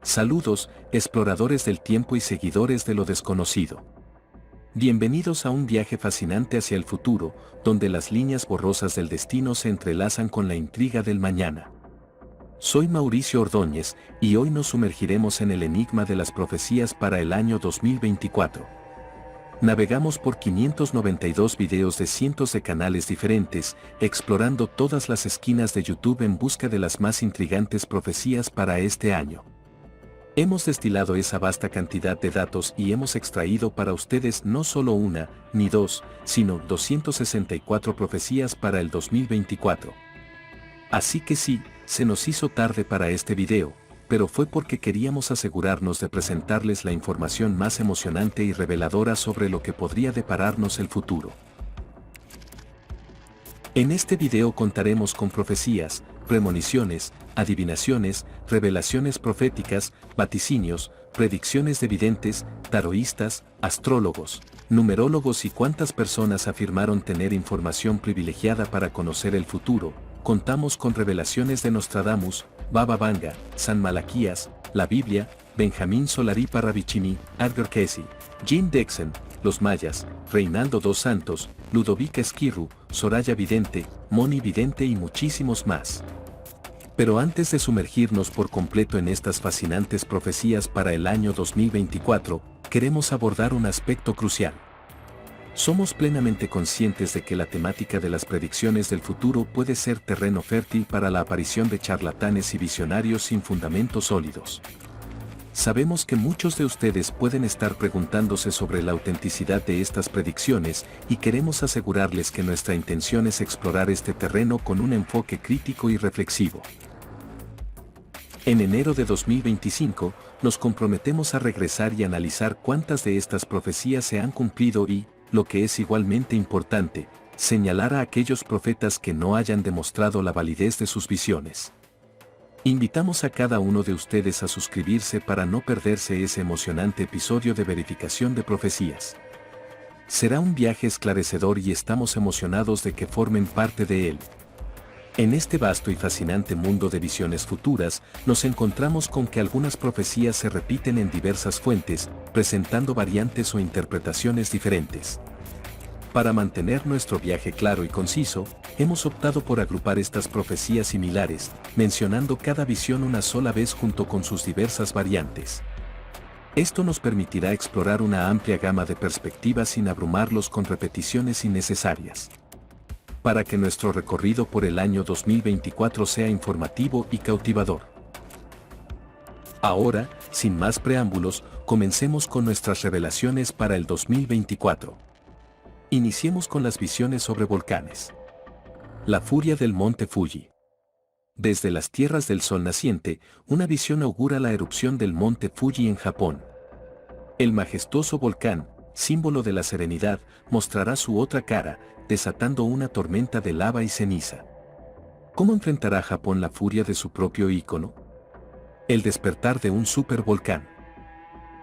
Saludos, exploradores del tiempo y seguidores de lo desconocido. Bienvenidos a un viaje fascinante hacia el futuro, donde las líneas borrosas del destino se entrelazan con la intriga del mañana. Soy Mauricio Ordóñez, y hoy nos sumergiremos en el enigma de las profecías para el año 2024. Navegamos por 592 videos de cientos de canales diferentes, explorando todas las esquinas de YouTube en busca de las más intrigantes profecías para este año. Hemos destilado esa vasta cantidad de datos y hemos extraído para ustedes no solo una, ni dos, sino 264 profecías para el 2024. Así que sí, se nos hizo tarde para este video, pero fue porque queríamos asegurarnos de presentarles la información más emocionante y reveladora sobre lo que podría depararnos el futuro. En este video contaremos con profecías, premoniciones, adivinaciones, revelaciones proféticas, vaticinios, predicciones de videntes, taroístas, astrólogos, numerólogos y cuántas personas afirmaron tener información privilegiada para conocer el futuro. Contamos con revelaciones de Nostradamus, Baba Vanga, San Malaquías, la Biblia, Benjamín Solari Parravicini, Edgar Cayce, Jean Dexen, los mayas, Reinaldo dos Santos, Ludovica Esquirru, Soraya Vidente, Moni Vidente y muchísimos más. Pero antes de sumergirnos por completo en estas fascinantes profecías para el año 2024, queremos abordar un aspecto crucial. Somos plenamente conscientes de que la temática de las predicciones del futuro puede ser terreno fértil para la aparición de charlatanes y visionarios sin fundamentos sólidos. Sabemos que muchos de ustedes pueden estar preguntándose sobre la autenticidad de estas predicciones y queremos asegurarles que nuestra intención es explorar este terreno con un enfoque crítico y reflexivo. En enero de 2025, nos comprometemos a regresar y analizar cuántas de estas profecías se han cumplido y, lo que es igualmente importante, señalar a aquellos profetas que no hayan demostrado la validez de sus visiones. Invitamos a cada uno de ustedes a suscribirse para no perderse ese emocionante episodio de verificación de profecías. Será un viaje esclarecedor y estamos emocionados de que formen parte de él. En este vasto y fascinante mundo de visiones futuras, nos encontramos con que algunas profecías se repiten en diversas fuentes, presentando variantes o interpretaciones diferentes. Para mantener nuestro viaje claro y conciso, hemos optado por agrupar estas profecías similares, mencionando cada visión una sola vez junto con sus diversas variantes. Esto nos permitirá explorar una amplia gama de perspectivas sin abrumarlos con repeticiones innecesarias. Para que nuestro recorrido por el año 2024 sea informativo y cautivador. Ahora, sin más preámbulos, comencemos con nuestras revelaciones para el 2024. Iniciemos con las visiones sobre volcanes. La furia del monte Fuji. Desde las tierras del sol naciente, una visión augura la erupción del monte Fuji en Japón. El majestuoso volcán, símbolo de la serenidad, mostrará su otra cara, desatando una tormenta de lava y ceniza. ¿Cómo enfrentará Japón la furia de su propio ícono? El despertar de un supervolcán.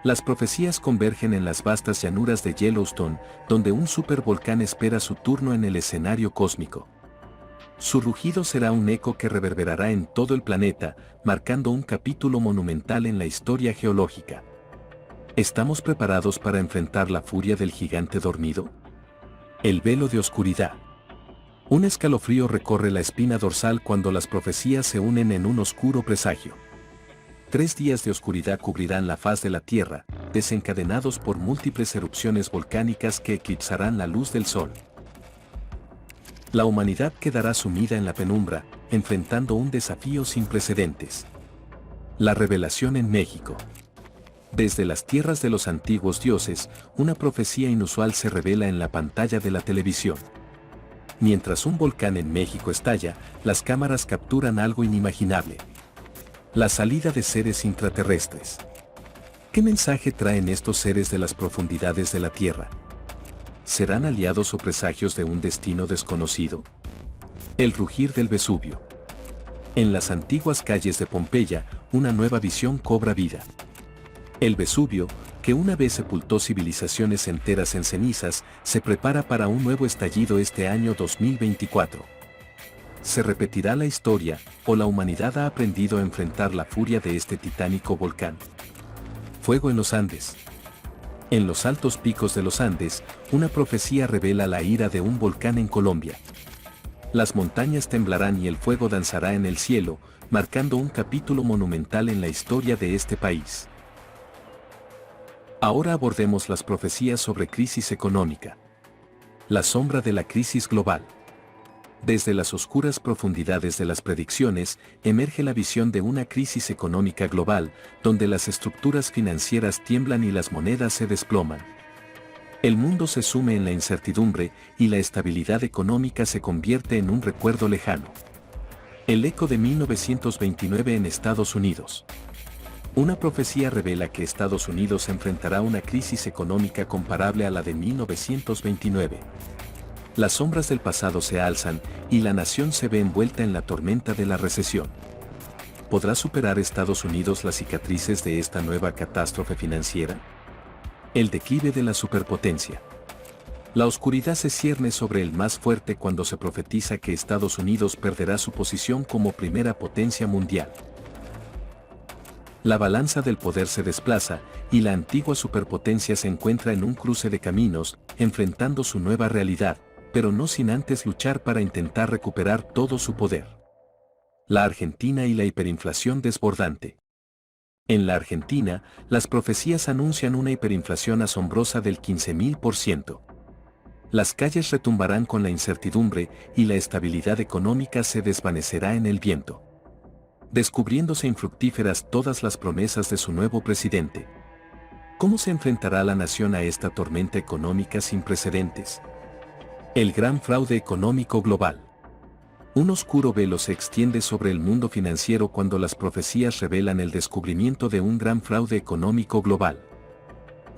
Las profecías convergen en las vastas llanuras de Yellowstone, donde un supervolcán espera su turno en el escenario cósmico. Su rugido será un eco que reverberará en todo el planeta, marcando un capítulo monumental en la historia geológica. ¿Estamos preparados para enfrentar la furia del gigante dormido? El velo de oscuridad. Un escalofrío recorre la espina dorsal cuando las profecías se unen en un oscuro presagio. 3 días de oscuridad cubrirán la faz de la Tierra, desencadenados por múltiples erupciones volcánicas que eclipsarán la luz del sol. La humanidad quedará sumida en la penumbra, enfrentando un desafío sin precedentes. La revelación en México. Desde las tierras de los antiguos dioses, una profecía inusual se revela en la pantalla de la televisión. Mientras un volcán en México estalla, las cámaras capturan algo inimaginable. La salida de seres intraterrestres. ¿Qué mensaje traen estos seres de las profundidades de la Tierra? ¿Serán aliados o presagios de un destino desconocido? El rugir del Vesubio. En las antiguas calles de Pompeya, una nueva visión cobra vida. El Vesubio, que una vez sepultó civilizaciones enteras en cenizas, se prepara para un nuevo estallido este año 2024. ¿Se repetirá la historia, o la humanidad ha aprendido a enfrentar la furia de este titánico volcán? Fuego en los Andes. En los altos picos de los Andes, una profecía revela la ira de un volcán en Colombia. Las montañas temblarán y el fuego danzará en el cielo, marcando un capítulo monumental en la historia de este país. Ahora abordemos las profecías sobre crisis económica. La sombra de la crisis global. Desde las oscuras profundidades de las predicciones, emerge la visión de una crisis económica global, donde las estructuras financieras tiemblan y las monedas se desploman. El mundo se sume en la incertidumbre y la estabilidad económica se convierte en un recuerdo lejano. El eco de 1929 en Estados Unidos. Una profecía revela que Estados Unidos enfrentará una crisis económica comparable a la de 1929. Las sombras del pasado se alzan y la nación se ve envuelta en la tormenta de la recesión. ¿Podrá superar Estados Unidos las cicatrices de esta nueva catástrofe financiera? El declive de la superpotencia. La oscuridad se cierne sobre el más fuerte cuando se profetiza que Estados Unidos perderá su posición como primera potencia mundial. La balanza del poder se desplaza y la antigua superpotencia se encuentra en un cruce de caminos, enfrentando su nueva realidad, pero no sin antes luchar para intentar recuperar todo su poder. La Argentina y la hiperinflación desbordante. En la Argentina, las profecías anuncian una hiperinflación asombrosa del 15.000%. Las calles retumbarán con la incertidumbre y la estabilidad económica se desvanecerá en el viento. Descubriéndose infructíferas todas las promesas de su nuevo presidente. ¿Cómo se enfrentará la nación a esta tormenta económica sin precedentes? El gran fraude económico global. Un oscuro velo se extiende sobre el mundo financiero cuando las profecías revelan el descubrimiento de un gran fraude económico global.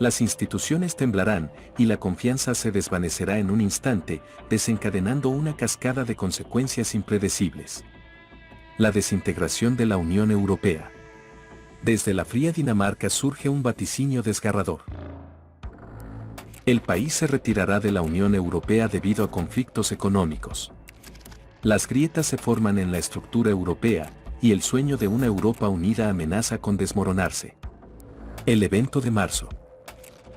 Las instituciones temblarán y la confianza se desvanecerá en un instante, desencadenando una cascada de consecuencias impredecibles. La desintegración de la Unión Europea. Desde la fría Dinamarca surge un vaticinio desgarrador. El país se retirará de la Unión Europea debido a conflictos económicos. Las grietas se forman en la estructura europea, y el sueño de una Europa unida amenaza con desmoronarse. El evento de marzo.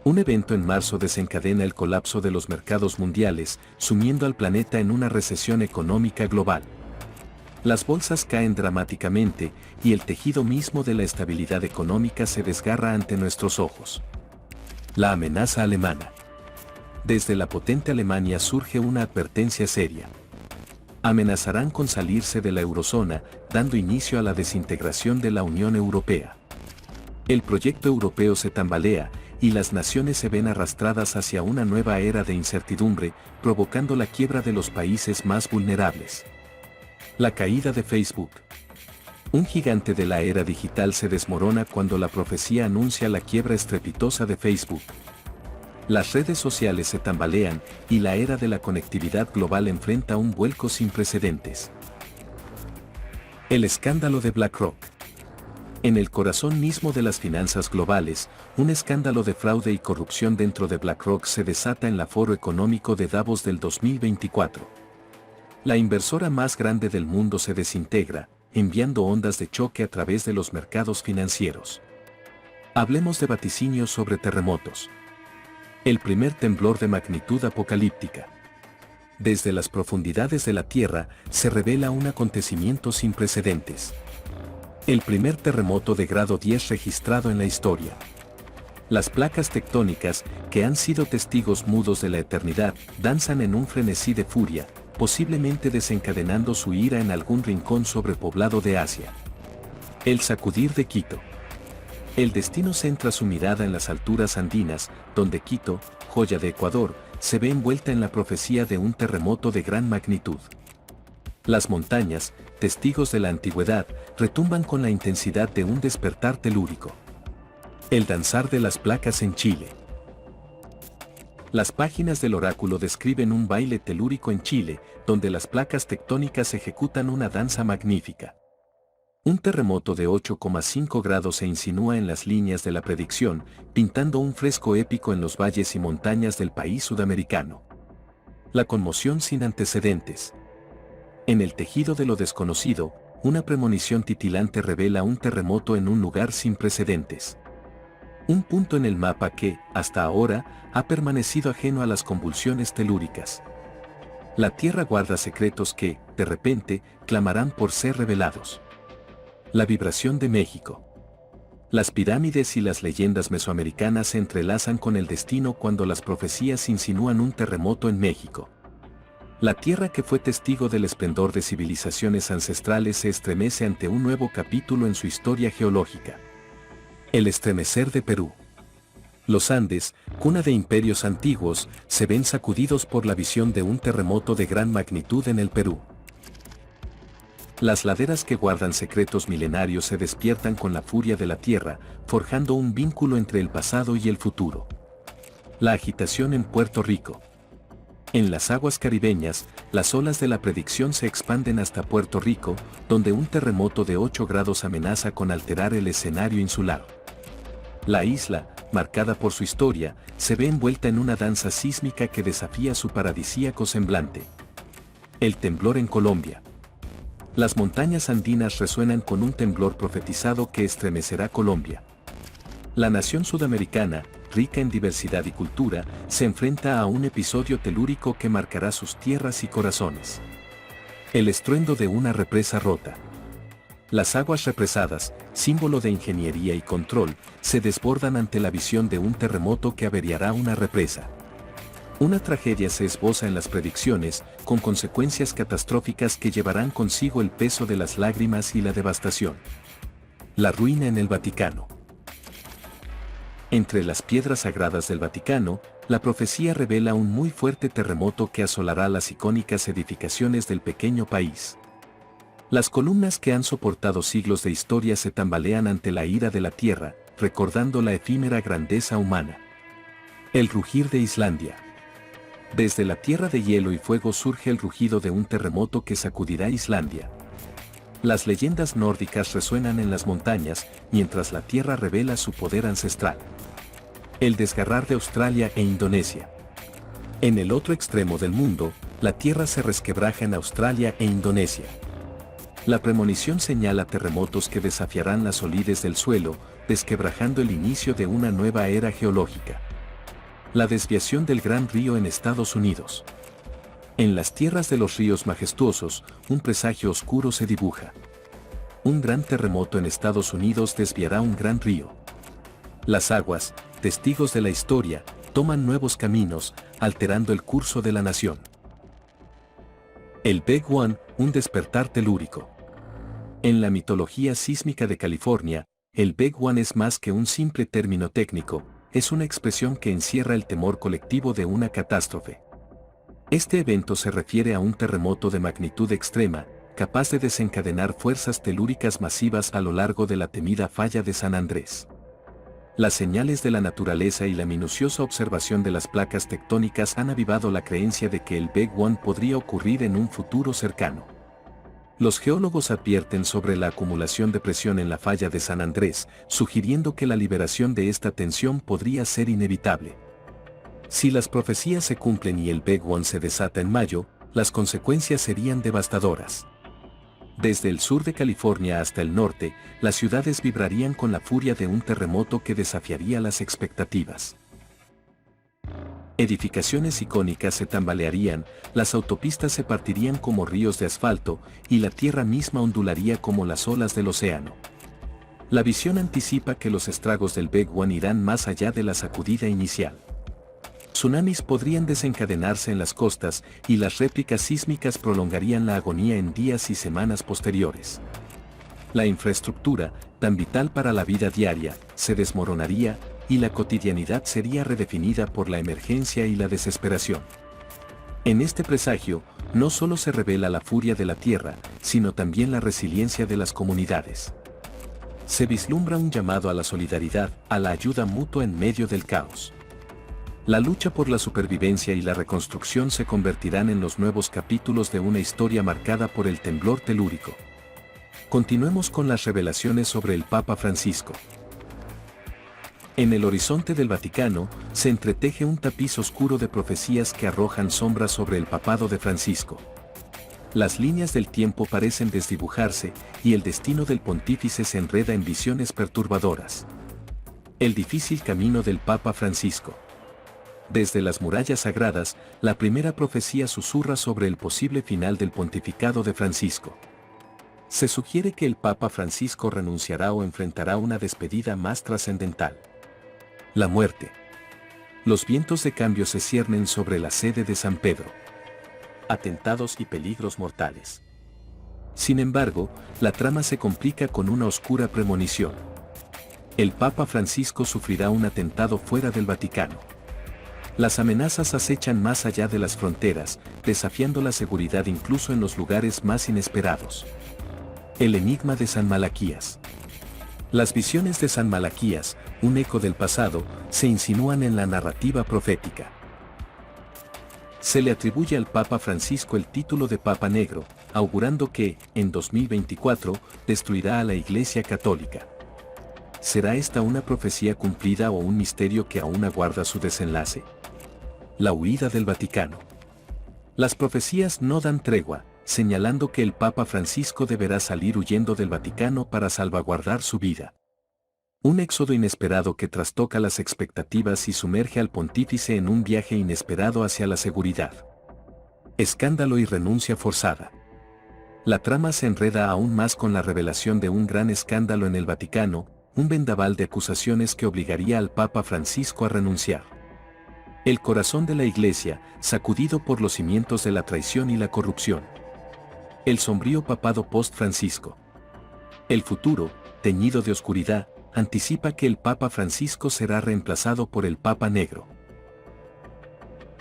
Un evento en marzo desencadena el colapso de los mercados mundiales, sumiendo al planeta en una recesión económica global. Las bolsas caen dramáticamente, y el tejido mismo de la estabilidad económica se desgarra ante nuestros ojos. La amenaza alemana. Desde la potente Alemania surge una advertencia seria. Amenazarán con salirse de la eurozona, dando inicio a la desintegración de la Unión Europea. El proyecto europeo se tambalea, y las naciones se ven arrastradas hacia una nueva era de incertidumbre, provocando la quiebra de los países más vulnerables. La caída de Facebook. Un gigante de la era digital se desmorona cuando la profecía anuncia la quiebra estrepitosa de Facebook. Las redes sociales se tambalean y la era de la conectividad global enfrenta un vuelco sin precedentes. El escándalo de BlackRock. En el corazón mismo de las finanzas globales, un escándalo de fraude y corrupción dentro de BlackRock se desata en el Foro Económico de Davos del 2024. La inversora más grande del mundo se desintegra, enviando ondas de choque a través de los mercados financieros. Hablemos de vaticinios sobre terremotos. El primer temblor de magnitud apocalíptica. Desde las profundidades de la Tierra se revela un acontecimiento sin precedentes. El primer terremoto de grado 10 registrado en la historia. Las placas tectónicas, que han sido testigos mudos de la eternidad, danzan en un frenesí de furia, posiblemente desencadenando su ira en algún rincón sobrepoblado de Asia. El sacudir de Quito. El destino centra su mirada en las alturas andinas, donde Quito, joya de Ecuador, se ve envuelta en la profecía de un terremoto de gran magnitud. Las montañas, testigos de la antigüedad, retumban con la intensidad de un despertar telúrico. El danzar de las placas en Chile. Las páginas del oráculo describen un baile telúrico en Chile, donde las placas tectónicas ejecutan una danza magnífica. Un terremoto de 8,5 grados se insinúa en las líneas de la predicción, pintando un fresco épico en los valles y montañas del país sudamericano. La conmoción sin antecedentes. En el tejido de lo desconocido, una premonición titilante revela un terremoto en un lugar sin precedentes. Un punto en el mapa que, hasta ahora, ha permanecido ajeno a las convulsiones telúricas. La Tierra guarda secretos que, de repente, clamarán por ser revelados. La vibración de México. Las pirámides y las leyendas mesoamericanas se entrelazan con el destino cuando las profecías insinúan un terremoto en México. La tierra que fue testigo del esplendor de civilizaciones ancestrales se estremece ante un nuevo capítulo en su historia geológica. El estremecer de Perú. Los Andes, cuna de imperios antiguos, se ven sacudidos por la visión de un terremoto de gran magnitud en el Perú. Las laderas que guardan secretos milenarios se despiertan con la furia de la tierra, forjando un vínculo entre el pasado y el futuro. La agitación en Puerto Rico. En las aguas caribeñas, las olas de la predicción se expanden hasta Puerto Rico, donde un terremoto de 8 grados amenaza con alterar el escenario insular. La isla, marcada por su historia, se ve envuelta en una danza sísmica que desafía su paradisíaco semblante. El temblor en Colombia. Las montañas andinas resuenan con un temblor profetizado que estremecerá Colombia. La nación sudamericana, rica en diversidad y cultura, se enfrenta a un episodio telúrico que marcará sus tierras y corazones. El estruendo de una represa rota. Las aguas represadas, símbolo de ingeniería y control, se desbordan ante la visión de un terremoto que averiará una represa. Una tragedia se esboza en las predicciones, con consecuencias catastróficas que llevarán consigo el peso de las lágrimas y la devastación. La ruina en el Vaticano. Entre las piedras sagradas del Vaticano, la profecía revela un muy fuerte terremoto que asolará las icónicas edificaciones del pequeño país. Las columnas que han soportado siglos de historia se tambalean ante la ira de la tierra, recordando la efímera grandeza humana. El rugir de Islandia. Desde la tierra de hielo y fuego surge el rugido de un terremoto que sacudirá Islandia. Las leyendas nórdicas resuenan en las montañas, mientras la tierra revela su poder ancestral. El desgarrar de Australia e Indonesia. En el otro extremo del mundo, la tierra se resquebraja en Australia e Indonesia. La premonición señala terremotos que desafiarán la solidez del suelo, desquebrajando el inicio de una nueva era geológica. La desviación del Gran Río en Estados Unidos. En las tierras de los ríos majestuosos, un presagio oscuro se dibuja. Un gran terremoto en Estados Unidos desviará un gran río. Las aguas, testigos de la historia, toman nuevos caminos, alterando el curso de la nación. El Big One, un despertar telúrico. En la mitología sísmica de California, el Big One es más que un simple término técnico, es una expresión que encierra el temor colectivo de una catástrofe. Este evento se refiere a un terremoto de magnitud extrema, capaz de desencadenar fuerzas telúricas masivas a lo largo de la temida falla de San Andrés. Las señales de la naturaleza y la minuciosa observación de las placas tectónicas han avivado la creencia de que el Big One podría ocurrir en un futuro cercano. Los geólogos advierten sobre la acumulación de presión en la falla de San Andrés, sugiriendo que la liberación de esta tensión podría ser inevitable. Si las profecías se cumplen y el Big One se desata en mayo, las consecuencias serían devastadoras. Desde el sur de California hasta el norte, las ciudades vibrarían con la furia de un terremoto que desafiaría las expectativas. Edificaciones icónicas se tambalearían, las autopistas se partirían como ríos de asfalto, y la tierra misma ondularía como las olas del océano. La visión anticipa que los estragos del Big One irán más allá de la sacudida inicial. Tsunamis podrían desencadenarse en las costas y las réplicas sísmicas prolongarían la agonía en días y semanas posteriores. La infraestructura, tan vital para la vida diaria, se desmoronaría y la cotidianidad sería redefinida por la emergencia y la desesperación. En este presagio, no solo se revela la furia de la tierra, sino también la resiliencia de las comunidades. Se vislumbra un llamado a la solidaridad, a la ayuda mutua en medio del caos. La lucha por la supervivencia y la reconstrucción se convertirán en los nuevos capítulos de una historia marcada por el temblor telúrico. Continuemos con las revelaciones sobre el Papa Francisco. En el horizonte del Vaticano, se entreteje un tapiz oscuro de profecías que arrojan sombras sobre el papado de Francisco. Las líneas del tiempo parecen desdibujarse y el destino del pontífice se enreda en visiones perturbadoras. El difícil camino del Papa Francisco. Desde las murallas sagradas, la primera profecía susurra sobre el posible final del pontificado de Francisco. Se sugiere que el Papa Francisco renunciará o enfrentará una despedida más trascendental. La muerte. Los vientos de cambio se ciernen sobre la sede de San Pedro. Atentados y peligros mortales. Sin embargo, la trama se complica con una oscura premonición. El Papa Francisco sufrirá un atentado fuera del Vaticano. Las amenazas acechan más allá de las fronteras, desafiando la seguridad incluso en los lugares más inesperados. El enigma de San Malaquías. Las visiones de San Malaquías, un eco del pasado, se insinúan en la narrativa profética. Se le atribuye al Papa Francisco el título de Papa Negro, augurando que, en 2024, destruirá a la Iglesia Católica. ¿Será esta una profecía cumplida o un misterio que aún aguarda su desenlace? La huida del Vaticano. Las profecías no dan tregua, señalando que el Papa Francisco deberá salir huyendo del Vaticano para salvaguardar su vida. Un éxodo inesperado que trastoca las expectativas y sumerge al pontífice en un viaje inesperado hacia la seguridad. Escándalo y renuncia forzada. La trama se enreda aún más con la revelación de un gran escándalo en el Vaticano, un vendaval de acusaciones que obligaría al Papa Francisco a renunciar. El corazón de la Iglesia, sacudido por los cimientos de la traición y la corrupción. El sombrío papado post-Francisco. El futuro, teñido de oscuridad, anticipa que el Papa Francisco será reemplazado por el Papa Negro.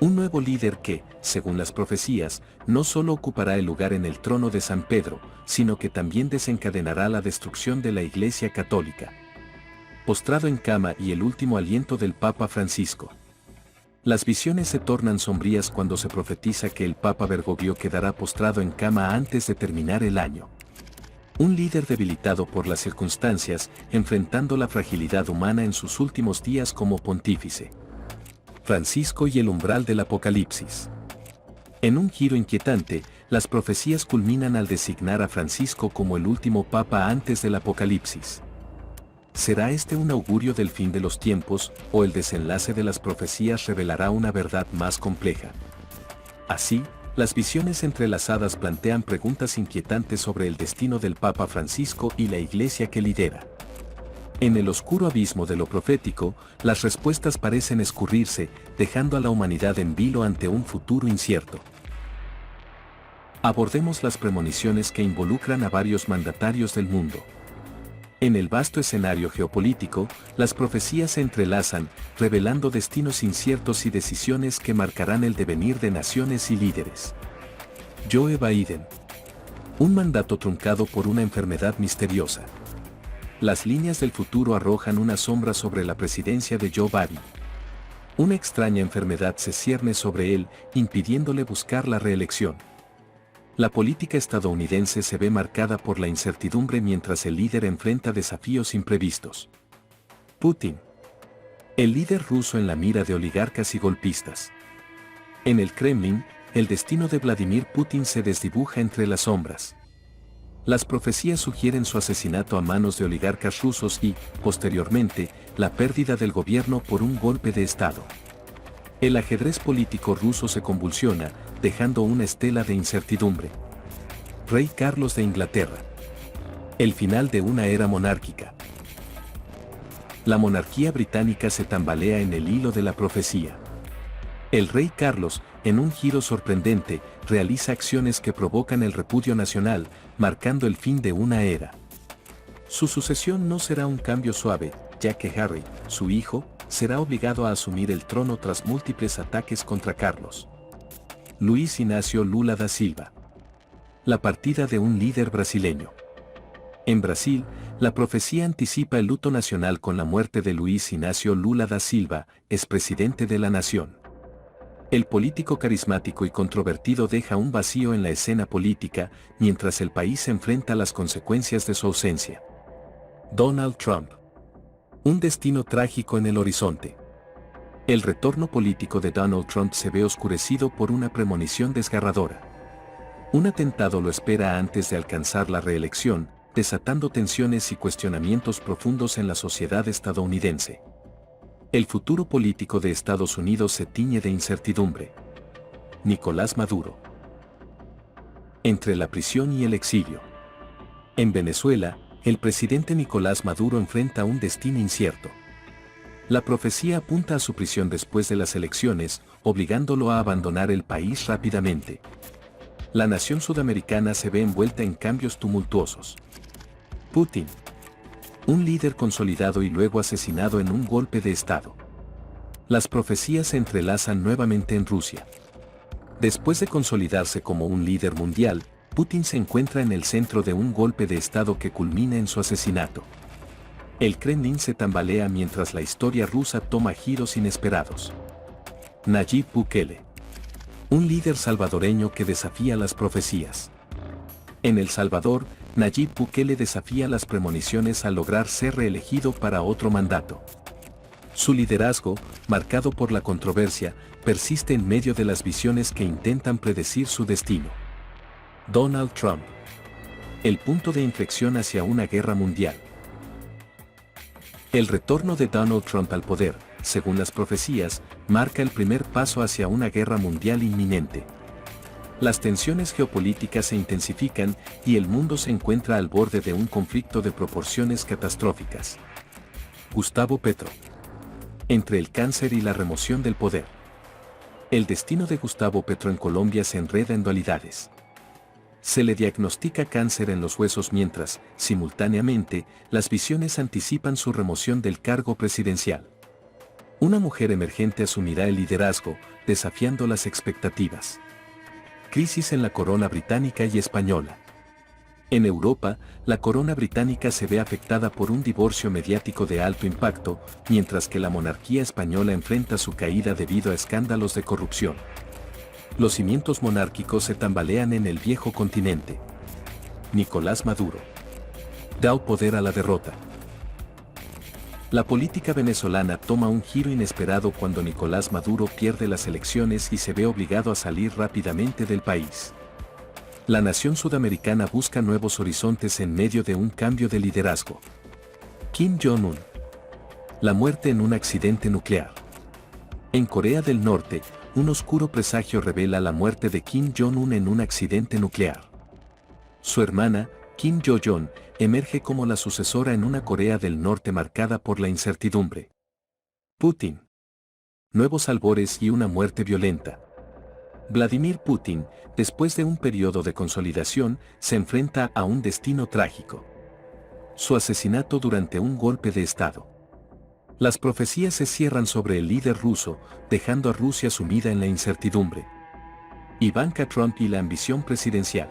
Un nuevo líder que, según las profecías, no solo ocupará el lugar en el trono de San Pedro, sino que también desencadenará la destrucción de la Iglesia Católica. Postrado en cama y el último aliento del Papa Francisco. Las visiones se tornan sombrías cuando se profetiza que el Papa Bergoglio quedará postrado en cama antes de terminar el año. Un líder debilitado por las circunstancias, enfrentando la fragilidad humana en sus últimos días como pontífice. Francisco y el umbral del Apocalipsis. En un giro inquietante, las profecías culminan al designar a Francisco como el último Papa antes del Apocalipsis. ¿Será este un augurio del fin de los tiempos, o el desenlace de las profecías revelará una verdad más compleja? Así, las visiones entrelazadas plantean preguntas inquietantes sobre el destino del Papa Francisco y la Iglesia que lidera. En el oscuro abismo de lo profético, las respuestas parecen escurrirse, dejando a la humanidad en vilo ante un futuro incierto. Abordemos las premoniciones que involucran a varios mandatarios del mundo. En el vasto escenario geopolítico, las profecías se entrelazan, revelando destinos inciertos y decisiones que marcarán el devenir de naciones y líderes. Joe Biden. Un mandato truncado por una enfermedad misteriosa. Las líneas del futuro arrojan una sombra sobre la presidencia de Joe Biden. Una extraña enfermedad se cierne sobre él, impidiéndole buscar la reelección. La política estadounidense se ve marcada por la incertidumbre mientras el líder enfrenta desafíos imprevistos. Putin. El líder ruso en la mira de oligarcas y golpistas. En el Kremlin, el destino de Vladimir Putin se desdibuja entre las sombras. Las profecías sugieren su asesinato a manos de oligarcas rusos y, posteriormente, la pérdida del gobierno por un golpe de Estado. El ajedrez político ruso se convulsiona, dejando una estela de incertidumbre. Rey Carlos de Inglaterra. El final de una era monárquica. La monarquía británica se tambalea en el hilo de la profecía. El rey Carlos, en un giro sorprendente, realiza acciones que provocan el repudio nacional, marcando el fin de una era. Su sucesión no será un cambio suave, ya que Harry, su hijo, será obligado a asumir el trono tras múltiples ataques contra Carlos. Luiz Inácio Lula da Silva. La partida de un líder brasileño. En Brasil, la profecía anticipa el luto nacional con la muerte de Luiz Inácio Lula da Silva, expresidente de la nación. El político carismático y controvertido deja un vacío en la escena política, mientras el país enfrenta las consecuencias de su ausencia. Donald Trump. Un destino trágico en el horizonte. El retorno político de Donald Trump se ve oscurecido por una premonición desgarradora. Un atentado lo espera antes de alcanzar la reelección, desatando tensiones y cuestionamientos profundos en la sociedad estadounidense. El futuro político de Estados Unidos se tiñe de incertidumbre. Nicolás Maduro. Entre la prisión y el exilio. En Venezuela, el presidente Nicolás Maduro enfrenta un destino incierto. La profecía apunta a su prisión después de las elecciones, obligándolo a abandonar el país rápidamente. La nación sudamericana se ve envuelta en cambios tumultuosos. Putin. Un líder consolidado y luego asesinado en un golpe de Estado. Las profecías se entrelazan nuevamente en Rusia. Después de consolidarse como un líder mundial, Putin se encuentra en el centro de un golpe de Estado que culmina en su asesinato. El Kremlin se tambalea mientras la historia rusa toma giros inesperados. Nayib Bukele. Un líder salvadoreño que desafía las profecías. En El Salvador, Nayib Bukele desafía las premoniciones al lograr ser reelegido para otro mandato. Su liderazgo, marcado por la controversia, persiste en medio de las visiones que intentan predecir su destino. Donald Trump. El punto de inflexión hacia una guerra mundial. El retorno de Donald Trump al poder, según las profecías, marca el primer paso hacia una guerra mundial inminente. Las tensiones geopolíticas se intensifican y el mundo se encuentra al borde de un conflicto de proporciones catastróficas. Gustavo Petro. Entre el cáncer y la remoción del poder. El destino de Gustavo Petro en Colombia se enreda en dualidades. Se le diagnostica cáncer en los huesos mientras, simultáneamente, las visiones anticipan su remoción del cargo presidencial. Una mujer emergente asumirá el liderazgo, desafiando las expectativas. Crisis en la corona británica y española. En Europa, la corona británica se ve afectada por un divorcio mediático de alto impacto, mientras que la monarquía española enfrenta su caída debido a escándalos de corrupción. Los cimientos monárquicos se tambalean en el viejo continente. Nicolás Maduro. Da poder a la derrota. La política venezolana toma un giro inesperado cuando Nicolás Maduro pierde las elecciones y se ve obligado a salir rápidamente del país. La nación sudamericana busca nuevos horizontes en medio de un cambio de liderazgo. Kim Jong-un. La muerte en un accidente nuclear. En Corea del Norte, un oscuro presagio revela la muerte de Kim Jong-un en un accidente nuclear. Su hermana, Kim Yo-jong, emerge como la sucesora en una Corea del Norte marcada por la incertidumbre. Putin. Nuevos albores y una muerte violenta. Vladimir Putin, después de un periodo de consolidación, se enfrenta a un destino trágico. Su asesinato durante un golpe de Estado. Las profecías se cierran sobre el líder ruso, dejando a Rusia sumida en la incertidumbre. Ivanka Trump y la ambición presidencial.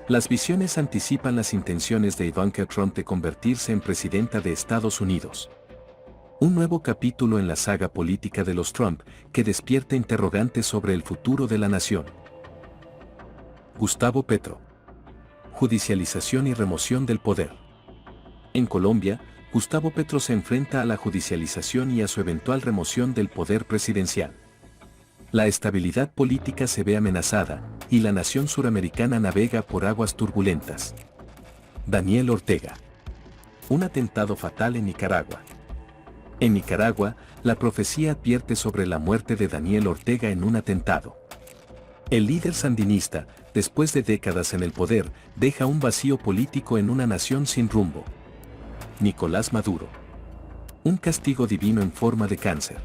Las visiones anticipan las intenciones de Ivanka Trump de convertirse en presidenta de Estados Unidos. Un nuevo capítulo en la saga política de los Trump que despierta interrogantes sobre el futuro de la nación. Gustavo Petro. Judicialización y remoción del poder. En Colombia, Gustavo Petro se enfrenta a la judicialización y a su eventual remoción del poder presidencial. La estabilidad política se ve amenazada, y la nación suramericana navega por aguas turbulentas. Daniel Ortega. Un atentado fatal en Nicaragua. En Nicaragua, la profecía advierte sobre la muerte de Daniel Ortega en un atentado. El líder sandinista, después de décadas en el poder, deja un vacío político en una nación sin rumbo. Nicolás Maduro. Un castigo divino en forma de cáncer.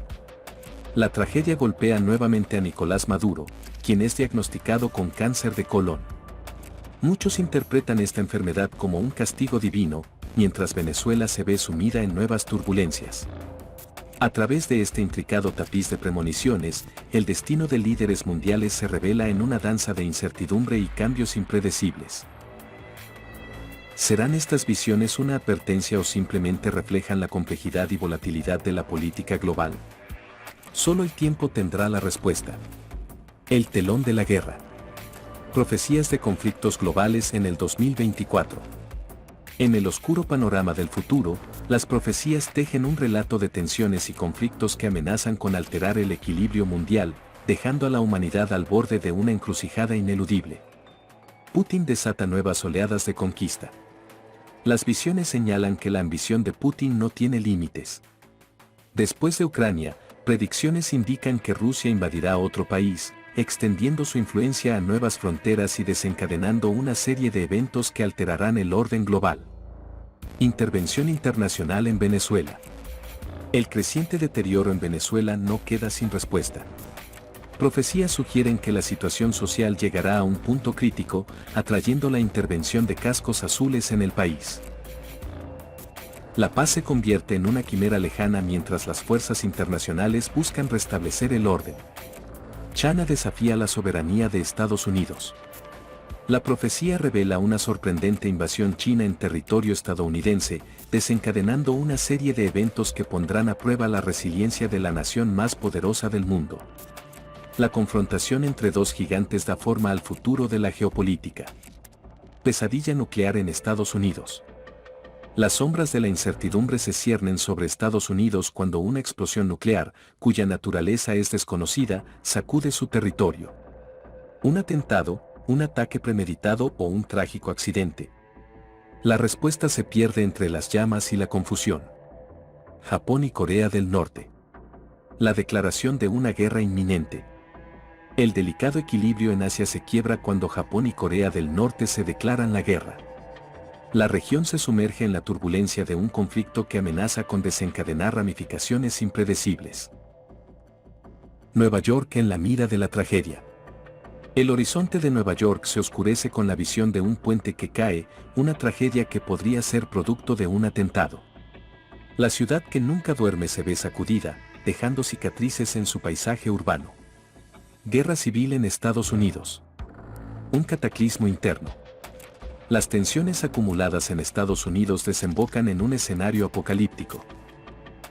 La tragedia golpea nuevamente a Nicolás Maduro, quien es diagnosticado con cáncer de colon. Muchos interpretan esta enfermedad como un castigo divino, mientras Venezuela se ve sumida en nuevas turbulencias. A través de este intricado tapiz de premoniciones, el destino de líderes mundiales se revela en una danza de incertidumbre y cambios impredecibles. ¿Serán estas visiones una advertencia o simplemente reflejan la complejidad y volatilidad de la política global? Solo el tiempo tendrá la respuesta. El telón de la guerra. Profecías de conflictos globales en el 2024. En el oscuro panorama del futuro, las profecías tejen un relato de tensiones y conflictos que amenazan con alterar el equilibrio mundial, dejando a la humanidad al borde de una encrucijada ineludible. Putin desata nuevas oleadas de conquista. Las visiones señalan que la ambición de Putin no tiene límites. Después de Ucrania, predicciones indican que Rusia invadirá otro país, extendiendo su influencia a nuevas fronteras y desencadenando una serie de eventos que alterarán el orden global. Intervención internacional en Venezuela. El creciente deterioro en Venezuela no queda sin respuesta. Profecías sugieren que la situación social llegará a un punto crítico, atrayendo la intervención de cascos azules en el país. La paz se convierte en una quimera lejana mientras las fuerzas internacionales buscan restablecer el orden. China desafía la soberanía de Estados Unidos. La profecía revela una sorprendente invasión china en territorio estadounidense, desencadenando una serie de eventos que pondrán a prueba la resiliencia de la nación más poderosa del mundo. La confrontación entre dos gigantes da forma al futuro de la geopolítica. Pesadilla nuclear en Estados Unidos. Las sombras de la incertidumbre se ciernen sobre Estados Unidos cuando una explosión nuclear, cuya naturaleza es desconocida, sacude su territorio. Un atentado, un ataque premeditado o un trágico accidente. La respuesta se pierde entre las llamas y la confusión. Japón y Corea del Norte. La declaración de una guerra inminente. El delicado equilibrio en Asia se quiebra cuando Japón y Corea del Norte se declaran la guerra. La región se sumerge en la turbulencia de un conflicto que amenaza con desencadenar ramificaciones impredecibles. Nueva York en la mira de la tragedia. El horizonte de Nueva York se oscurece con la visión de un puente que cae, una tragedia que podría ser producto de un atentado. La ciudad que nunca duerme se ve sacudida, dejando cicatrices en su paisaje urbano. Guerra civil en Estados Unidos. Un cataclismo interno. Las tensiones acumuladas en Estados Unidos desembocan en un escenario apocalíptico.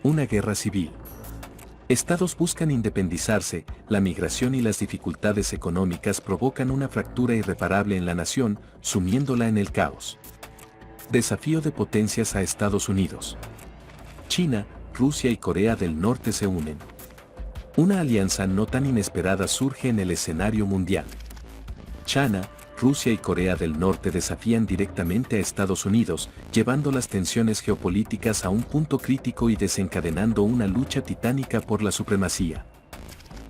Una guerra civil. Estados buscan independizarse, la migración y las dificultades económicas provocan una fractura irreparable en la nación, sumiéndola en el caos. Desafío de potencias a Estados Unidos. China, Rusia y Corea del Norte se unen. Una alianza no tan inesperada surge en el escenario mundial. China, Rusia y Corea del Norte desafían directamente a Estados Unidos, llevando las tensiones geopolíticas a un punto crítico y desencadenando una lucha titánica por la supremacía.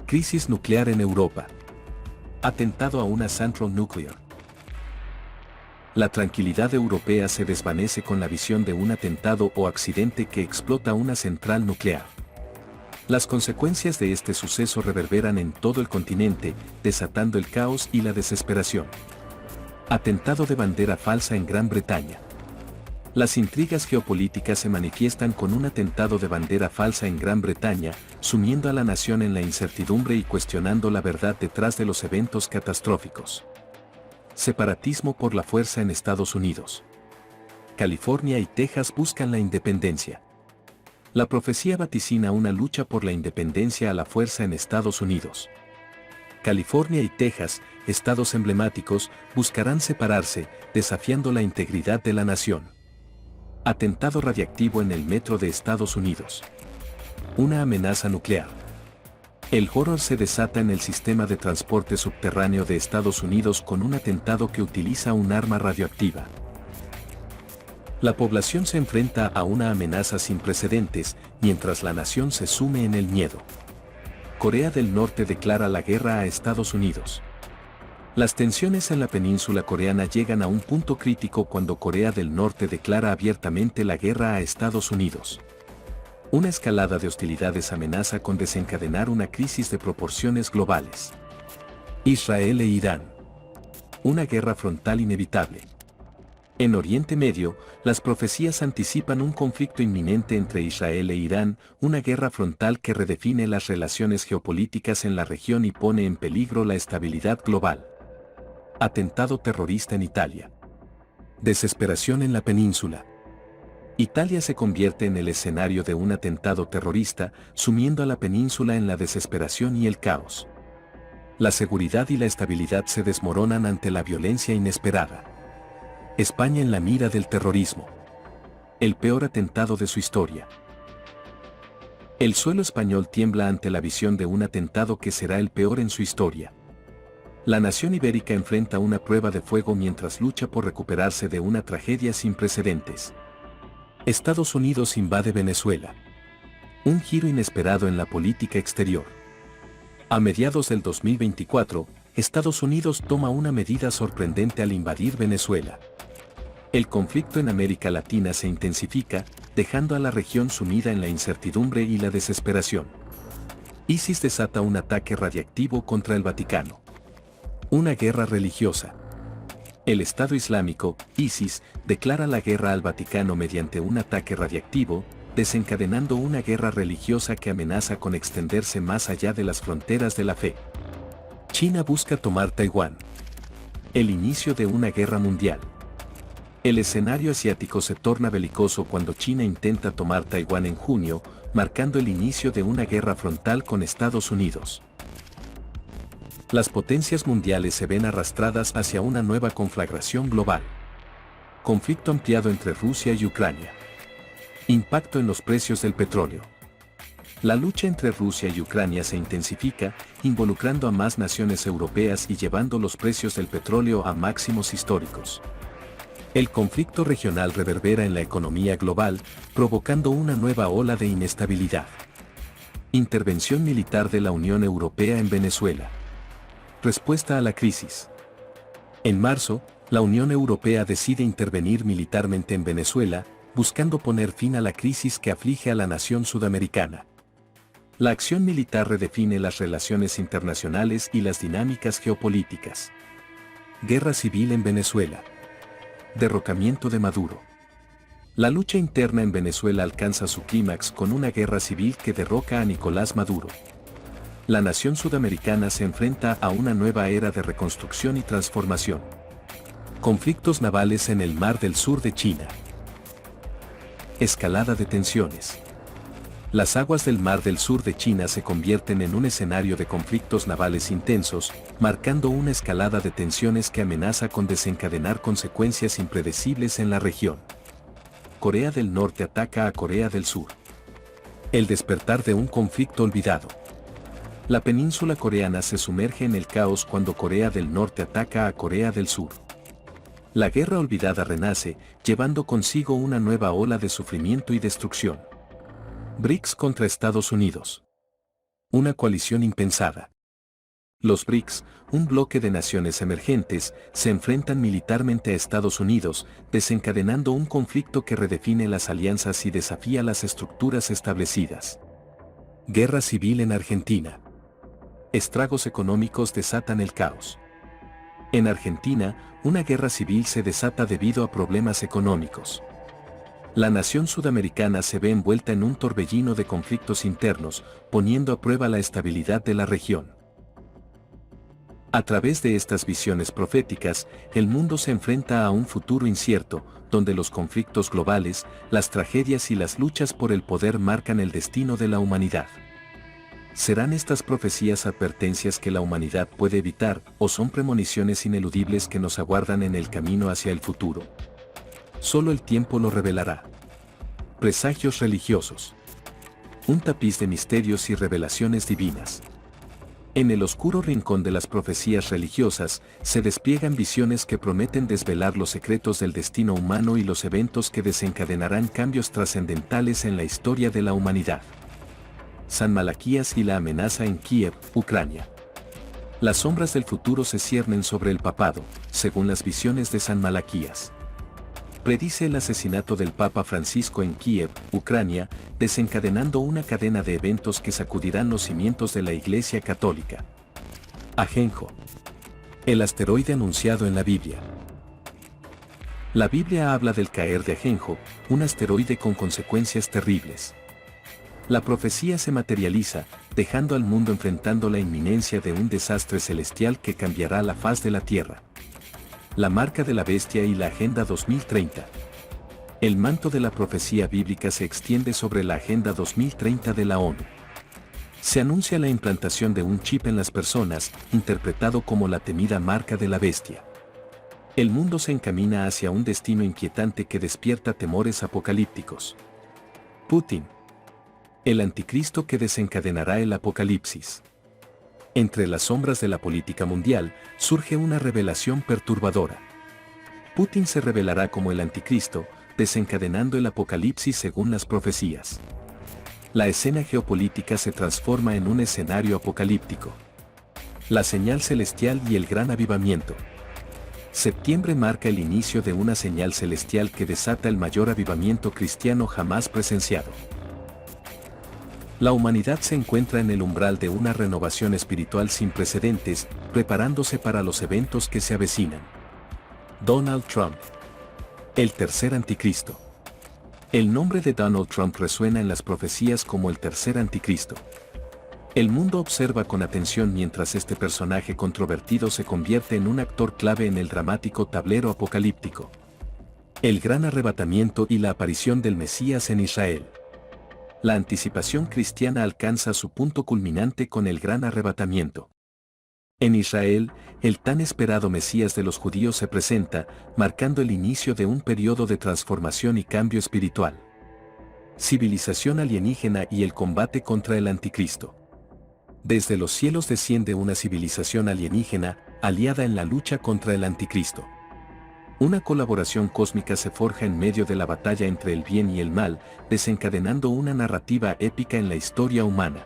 Crisis nuclear en Europa. Atentado a una central nuclear. La tranquilidad europea se desvanece con la visión de un atentado o accidente que explota una central nuclear. Las consecuencias de este suceso reverberan en todo el continente, desatando el caos y la desesperación. Atentado de bandera falsa en Gran Bretaña. Las intrigas geopolíticas se manifiestan con un atentado de bandera falsa en Gran Bretaña, sumiendo a la nación en la incertidumbre y cuestionando la verdad detrás de los eventos catastróficos. Separatismo por la fuerza en Estados Unidos. California y Texas buscan la independencia. La profecía vaticina una lucha por la independencia a la fuerza en Estados Unidos. California y Texas, estados emblemáticos, buscarán separarse, desafiando la integridad de la nación. Atentado radiactivo en el metro de Estados Unidos. Una amenaza nuclear. El horror se desata en el sistema de transporte subterráneo de Estados Unidos con un atentado que utiliza un arma radioactiva. La población se enfrenta a una amenaza sin precedentes, mientras la nación se sume en el miedo. Corea del Norte declara la guerra a Estados Unidos. Las tensiones en la península coreana llegan a un punto crítico cuando Corea del Norte declara abiertamente la guerra a Estados Unidos. Una escalada de hostilidades amenaza con desencadenar una crisis de proporciones globales. Israel e Irán. Una guerra frontal inevitable. En Oriente Medio, las profecías anticipan un conflicto inminente entre Israel e Irán, una guerra frontal que redefine las relaciones geopolíticas en la región y pone en peligro la estabilidad global. Atentado terrorista en Italia. Desesperación en la península. Italia se convierte en el escenario de un atentado terrorista, sumiendo a la península en la desesperación y el caos. La seguridad y la estabilidad se desmoronan ante la violencia inesperada. España en la mira del terrorismo. El peor atentado de su historia. El suelo español tiembla ante la visión de un atentado que será el peor en su historia. La nación ibérica enfrenta una prueba de fuego mientras lucha por recuperarse de una tragedia sin precedentes. Estados Unidos invade Venezuela. Un giro inesperado en la política exterior. A mediados del 2024, Estados Unidos toma una medida sorprendente al invadir Venezuela. El conflicto en América Latina se intensifica, dejando a la región sumida en la incertidumbre y la desesperación. ISIS desata un ataque radiactivo contra el Vaticano. Una guerra religiosa. El Estado Islámico, ISIS, declara la guerra al Vaticano mediante un ataque radiactivo, desencadenando una guerra religiosa que amenaza con extenderse más allá de las fronteras de la fe. China busca tomar Taiwán. El inicio de una guerra mundial. El escenario asiático se torna belicoso cuando China intenta tomar Taiwán en junio, marcando el inicio de una guerra frontal con Estados Unidos. Las potencias mundiales se ven arrastradas hacia una nueva conflagración global. Conflicto ampliado entre Rusia y Ucrania. Impacto en los precios del petróleo. La lucha entre Rusia y Ucrania se intensifica, involucrando a más naciones europeas y llevando los precios del petróleo a máximos históricos. El conflicto regional reverbera en la economía global, provocando una nueva ola de inestabilidad. Intervención militar de la Unión Europea en Venezuela. Respuesta a la crisis. En marzo, la Unión Europea decide intervenir militarmente en Venezuela, buscando poner fin a la crisis que aflige a la nación sudamericana. La acción militar redefine las relaciones internacionales y las dinámicas geopolíticas. Guerra civil en Venezuela. Derrocamiento de Maduro. La lucha interna en Venezuela alcanza su clímax con una guerra civil que derroca a Nicolás Maduro. La nación sudamericana se enfrenta a una nueva era de reconstrucción y transformación. Conflictos navales en el Mar del Sur de China. Escalada de tensiones. Las aguas del Mar del Sur de China se convierten en un escenario de conflictos navales intensos, marcando una escalada de tensiones que amenaza con desencadenar consecuencias impredecibles en la región. Corea del Norte ataca a Corea del Sur. El despertar de un conflicto olvidado. La península coreana se sumerge en el caos cuando Corea del Norte ataca a Corea del Sur. La guerra olvidada renace, llevando consigo una nueva ola de sufrimiento y destrucción. BRICS contra Estados Unidos. Una coalición impensada. Los BRICS, un bloque de naciones emergentes, se enfrentan militarmente a Estados Unidos, desencadenando un conflicto que redefine las alianzas y desafía las estructuras establecidas. Guerra civil en Argentina. Estragos económicos desatan el caos. En Argentina, una guerra civil se desata debido a problemas económicos. La nación sudamericana se ve envuelta en un torbellino de conflictos internos, poniendo a prueba la estabilidad de la región. A través de estas visiones proféticas, el mundo se enfrenta a un futuro incierto, donde los conflictos globales, las tragedias y las luchas por el poder marcan el destino de la humanidad. ¿Serán estas profecías advertencias que la humanidad puede evitar, o son premoniciones ineludibles que nos aguardan en el camino hacia el futuro? Solo el tiempo lo revelará. Presagios religiosos. Un tapiz de misterios y revelaciones divinas. En el oscuro rincón de las profecías religiosas, se despliegan visiones que prometen desvelar los secretos del destino humano y los eventos que desencadenarán cambios trascendentales en la historia de la humanidad. San Malaquías y la amenaza en Kiev, Ucrania. Las sombras del futuro se ciernen sobre el papado, según las visiones de San Malaquías. Predice el asesinato del Papa Francisco en Kiev, Ucrania, desencadenando una cadena de eventos que sacudirán los cimientos de la Iglesia Católica. Ajenjo. El asteroide anunciado en la Biblia. La Biblia habla del caer de Ajenjo, un asteroide con consecuencias terribles. La profecía se materializa, dejando al mundo enfrentando la inminencia de un desastre celestial que cambiará la faz de la Tierra. La marca de la bestia y la Agenda 2030. El manto de la profecía bíblica se extiende sobre la Agenda 2030 de la ONU. Se anuncia la implantación de un chip en las personas, interpretado como la temida marca de la bestia. El mundo se encamina hacia un destino inquietante que despierta temores apocalípticos. Putin. El anticristo que desencadenará el apocalipsis. Entre las sombras de la política mundial, surge una revelación perturbadora. Putin se revelará como el anticristo, desencadenando el apocalipsis según las profecías. La escena geopolítica se transforma en un escenario apocalíptico. La señal celestial y el gran avivamiento. Septiembre marca el inicio de una señal celestial que desata el mayor avivamiento cristiano jamás presenciado. La humanidad se encuentra en el umbral de una renovación espiritual sin precedentes, preparándose para los eventos que se avecinan. Donald Trump. El tercer anticristo. El nombre de Donald Trump resuena en las profecías como el tercer anticristo. El mundo observa con atención mientras este personaje controvertido se convierte en un actor clave en el dramático tablero apocalíptico. El gran arrebatamiento y la aparición del Mesías en Israel. La anticipación cristiana alcanza su punto culminante con el gran arrebatamiento. En Israel, el tan esperado Mesías de los judíos se presenta, marcando el inicio de un periodo de transformación y cambio espiritual. Civilización alienígena y el combate contra el anticristo. Desde los cielos desciende una civilización alienígena, aliada en la lucha contra el anticristo. Una colaboración cósmica se forja en medio de la batalla entre el bien y el mal, desencadenando una narrativa épica en la historia humana.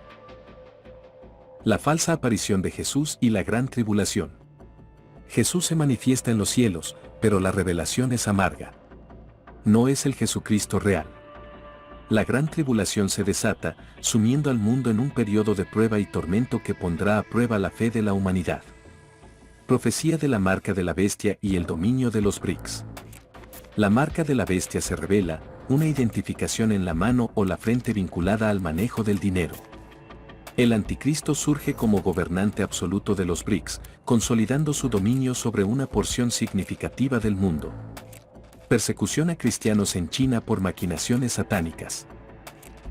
La falsa aparición de Jesús y la gran tribulación. Jesús se manifiesta en los cielos, pero la revelación es amarga. No es el Jesucristo real. La gran tribulación se desata, sumiendo al mundo en un periodo de prueba y tormento que pondrá a prueba la fe de la humanidad. Profecía de la marca de la bestia y el dominio de los BRICS. La marca de la bestia se revela, una identificación en la mano o la frente vinculada al manejo del dinero. El anticristo surge como gobernante absoluto de los BRICS, consolidando su dominio sobre una porción significativa del mundo. Persecución a cristianos en China por maquinaciones satánicas.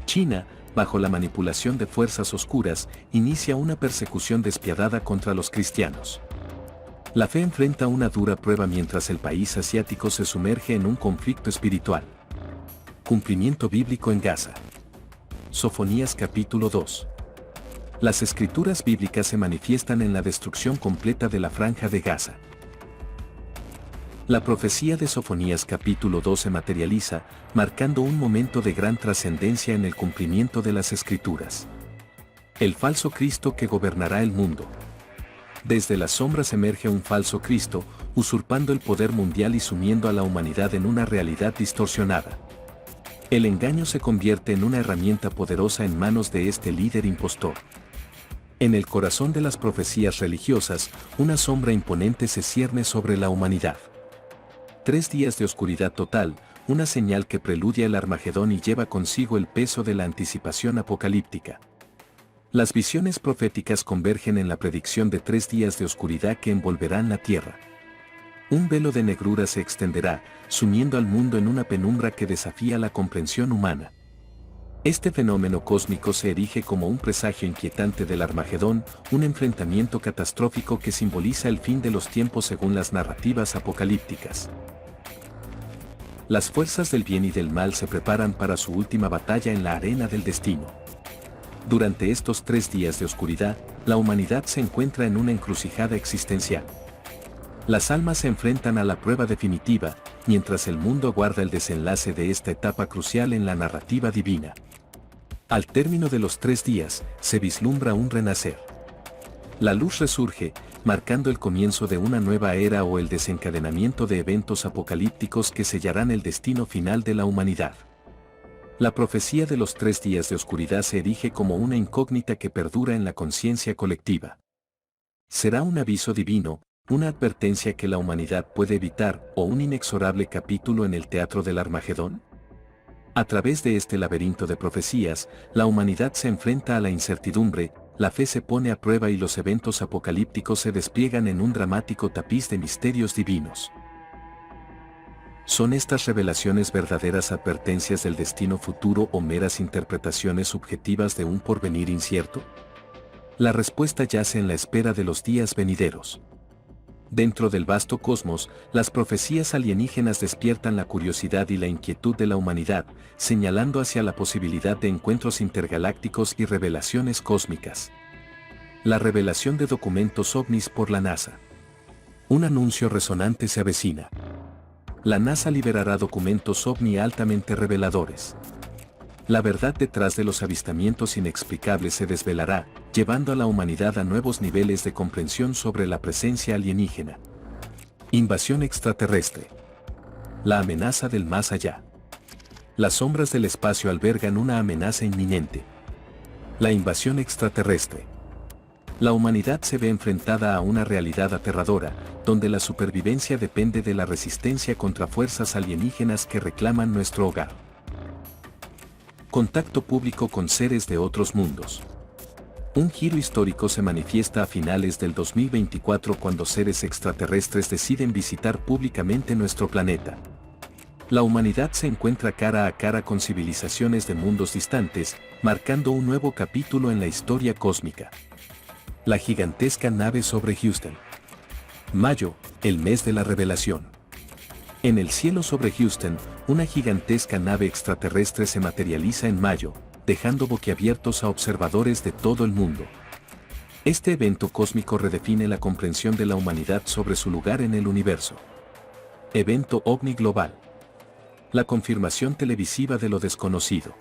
China, bajo la manipulación de fuerzas oscuras, inicia una persecución despiadada contra los cristianos. La fe enfrenta una dura prueba mientras el país asiático se sumerge en un conflicto espiritual. Cumplimiento bíblico en Gaza. Sofonías capítulo 2. Las escrituras bíblicas se manifiestan en la destrucción completa de la franja de Gaza. La profecía de Sofonías capítulo 2 se materializa, marcando un momento de gran trascendencia en el cumplimiento de las escrituras. El falso Cristo que gobernará el mundo. Desde las sombras emerge un falso Cristo, usurpando el poder mundial y sumiendo a la humanidad en una realidad distorsionada. El engaño se convierte en una herramienta poderosa en manos de este líder impostor. En el corazón de las profecías religiosas, una sombra imponente se cierne sobre la humanidad. 3 días de oscuridad total, una señal que preludia el Armagedón y lleva consigo el peso de la anticipación apocalíptica. Las visiones proféticas convergen en la predicción de 3 días de oscuridad que envolverán la tierra. Un velo de negrura se extenderá, sumiendo al mundo en una penumbra que desafía la comprensión humana. Este fenómeno cósmico se erige como un presagio inquietante del Armagedón, un enfrentamiento catastrófico que simboliza el fin de los tiempos según las narrativas apocalípticas. Las fuerzas del bien y del mal se preparan para su última batalla en la arena del destino. Durante estos 3 días de oscuridad, la humanidad se encuentra en una encrucijada existencial. Las almas se enfrentan a la prueba definitiva, mientras el mundo aguarda el desenlace de esta etapa crucial en la narrativa divina. Al término de los 3 días, se vislumbra un renacer. La luz resurge, marcando el comienzo de una nueva era o el desencadenamiento de eventos apocalípticos que sellarán el destino final de la humanidad. La profecía de los 3 días de oscuridad se erige como una incógnita que perdura en la conciencia colectiva. ¿Será un aviso divino, una advertencia que la humanidad puede evitar o un inexorable capítulo en el teatro del Armagedón? A través de este laberinto de profecías, la humanidad se enfrenta a la incertidumbre, la fe se pone a prueba y los eventos apocalípticos se despliegan en un dramático tapiz de misterios divinos. ¿Son estas revelaciones verdaderas advertencias del destino futuro o meras interpretaciones subjetivas de un porvenir incierto? La respuesta yace en la espera de los días venideros. Dentro del vasto cosmos, las profecías alienígenas despiertan la curiosidad y la inquietud de la humanidad, señalando hacia la posibilidad de encuentros intergalácticos y revelaciones cósmicas. La revelación de documentos ovnis por la NASA. Un anuncio resonante se avecina. La NASA liberará documentos ovni altamente reveladores. La verdad detrás de los avistamientos inexplicables se desvelará, llevando a la humanidad a nuevos niveles de comprensión sobre la presencia alienígena. Invasión extraterrestre. La amenaza del más allá. Las sombras del espacio albergan una amenaza inminente. La invasión extraterrestre. La humanidad se ve enfrentada a una realidad aterradora, donde la supervivencia depende de la resistencia contra fuerzas alienígenas que reclaman nuestro hogar. Contacto público con seres de otros mundos. Un giro histórico se manifiesta a finales del 2024 cuando seres extraterrestres deciden visitar públicamente nuestro planeta. La humanidad se encuentra cara a cara con civilizaciones de mundos distantes, marcando un nuevo capítulo en la historia cósmica. La gigantesca nave sobre Houston. Mayo, el mes de la revelación. En el cielo sobre Houston, una gigantesca nave extraterrestre se materializa en mayo, dejando boquiabiertos a observadores de todo el mundo. Este evento cósmico redefine la comprensión de la humanidad sobre su lugar en el universo. Evento OVNI global. La confirmación televisiva de lo desconocido.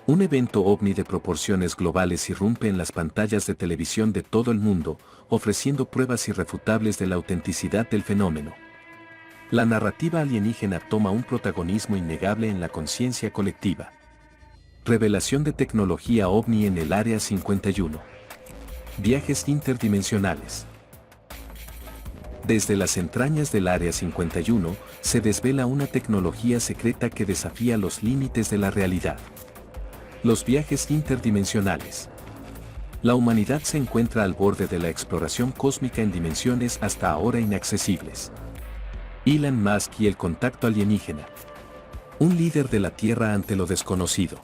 Un evento ovni de proporciones globales irrumpe en las pantallas de televisión de todo el mundo, ofreciendo pruebas irrefutables de la autenticidad del fenómeno. La narrativa alienígena toma un protagonismo innegable en la conciencia colectiva. Revelación de tecnología ovni en el Área 51. Viajes interdimensionales. Desde las entrañas del Área 51, se desvela una tecnología secreta que desafía los límites de la realidad. Los viajes interdimensionales. La humanidad se encuentra al borde de la exploración cósmica en dimensiones hasta ahora inaccesibles. Elon Musk y el contacto alienígena. Un líder de la Tierra ante lo desconocido.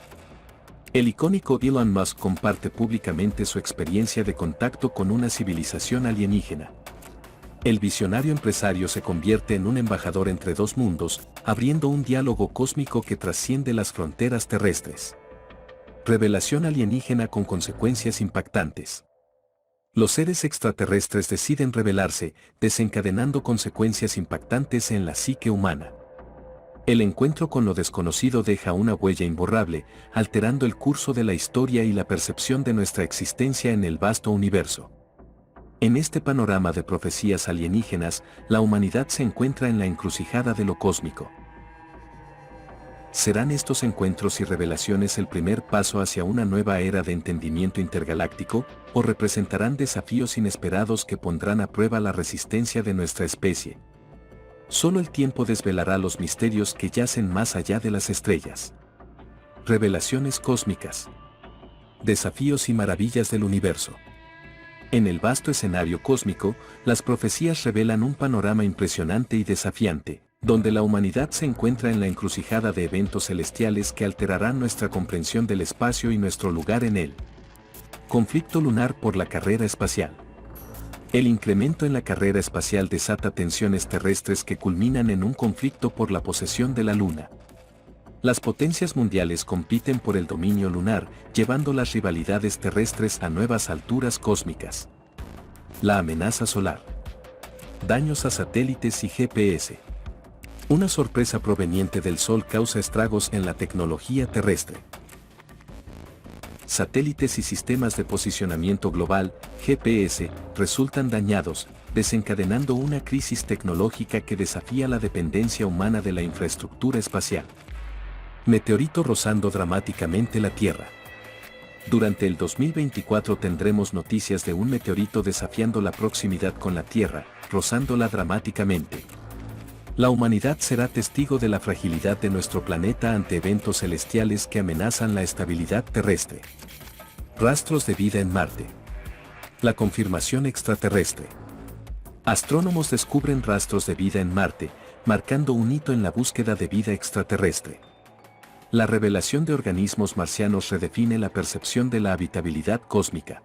El icónico Elon Musk comparte públicamente su experiencia de contacto con una civilización alienígena. El visionario empresario se convierte en un embajador entre dos mundos, abriendo un diálogo cósmico que trasciende las fronteras terrestres. Revelación alienígena con consecuencias impactantes. Los seres extraterrestres deciden revelarse, desencadenando consecuencias impactantes en la psique humana. El encuentro con lo desconocido deja una huella imborrable, alterando el curso de la historia y la percepción de nuestra existencia en el vasto universo. En este panorama de profecías alienígenas, la humanidad se encuentra en la encrucijada de lo cósmico. ¿Serán estos encuentros y revelaciones el primer paso hacia una nueva era de entendimiento intergaláctico, o representarán desafíos inesperados que pondrán a prueba la resistencia de nuestra especie? Solo el tiempo desvelará los misterios que yacen más allá de las estrellas. Revelaciones cósmicas. Desafíos y maravillas del universo. En el vasto escenario cósmico, las profecías revelan un panorama impresionante y desafiante, donde la humanidad se encuentra en la encrucijada de eventos celestiales que alterarán nuestra comprensión del espacio y nuestro lugar en él. Conflicto lunar por la carrera espacial. El incremento en la carrera espacial desata tensiones terrestres que culminan en un conflicto por la posesión de la Luna. Las potencias mundiales compiten por el dominio lunar, llevando las rivalidades terrestres a nuevas alturas cósmicas. La amenaza solar. Daños a satélites y GPS. Una sorpresa proveniente del Sol causa estragos en la tecnología terrestre. Satélites y sistemas de posicionamiento global, GPS, resultan dañados, desencadenando una crisis tecnológica que desafía la dependencia humana de la infraestructura espacial. Meteorito rozando dramáticamente la Tierra. Durante el 2024 tendremos noticias de un meteorito desafiando la proximidad con la Tierra, rozándola dramáticamente. La humanidad será testigo de la fragilidad de nuestro planeta ante eventos celestiales que amenazan la estabilidad terrestre. Rastros de vida en Marte. La confirmación extraterrestre. Astrónomos descubren rastros de vida en Marte, marcando un hito en la búsqueda de vida extraterrestre. La revelación de organismos marcianos redefine la percepción de la habitabilidad cósmica.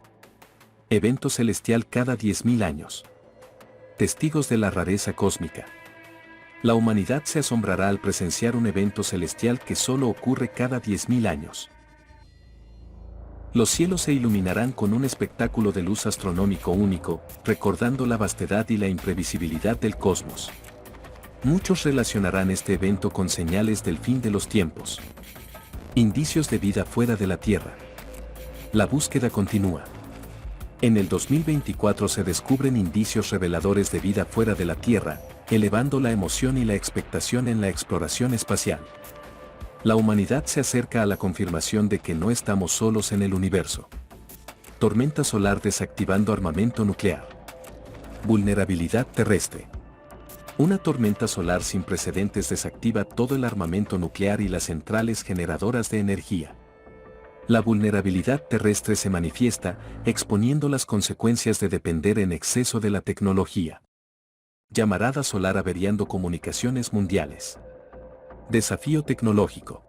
Evento celestial cada 10.000 años. Testigos de la rareza cósmica. La humanidad se asombrará al presenciar un evento celestial que solo ocurre cada 10.000 años. Los cielos se iluminarán con un espectáculo de luz astronómico único, recordando la vastedad y la imprevisibilidad del cosmos. Muchos relacionarán este evento con señales del fin de los tiempos. Indicios de vida fuera de la Tierra. La búsqueda continúa. En el 2024 se descubren indicios reveladores de vida fuera de la Tierra, elevando la emoción y la expectación en la exploración espacial. La humanidad se acerca a la confirmación de que no estamos solos en el universo. Tormenta solar desactivando armamento nuclear. Vulnerabilidad terrestre. Una tormenta solar sin precedentes desactiva todo el armamento nuclear y las centrales generadoras de energía. La vulnerabilidad terrestre se manifiesta, exponiendo las consecuencias de depender en exceso de la tecnología. Llamarada solar averiando comunicaciones mundiales. Desafío tecnológico.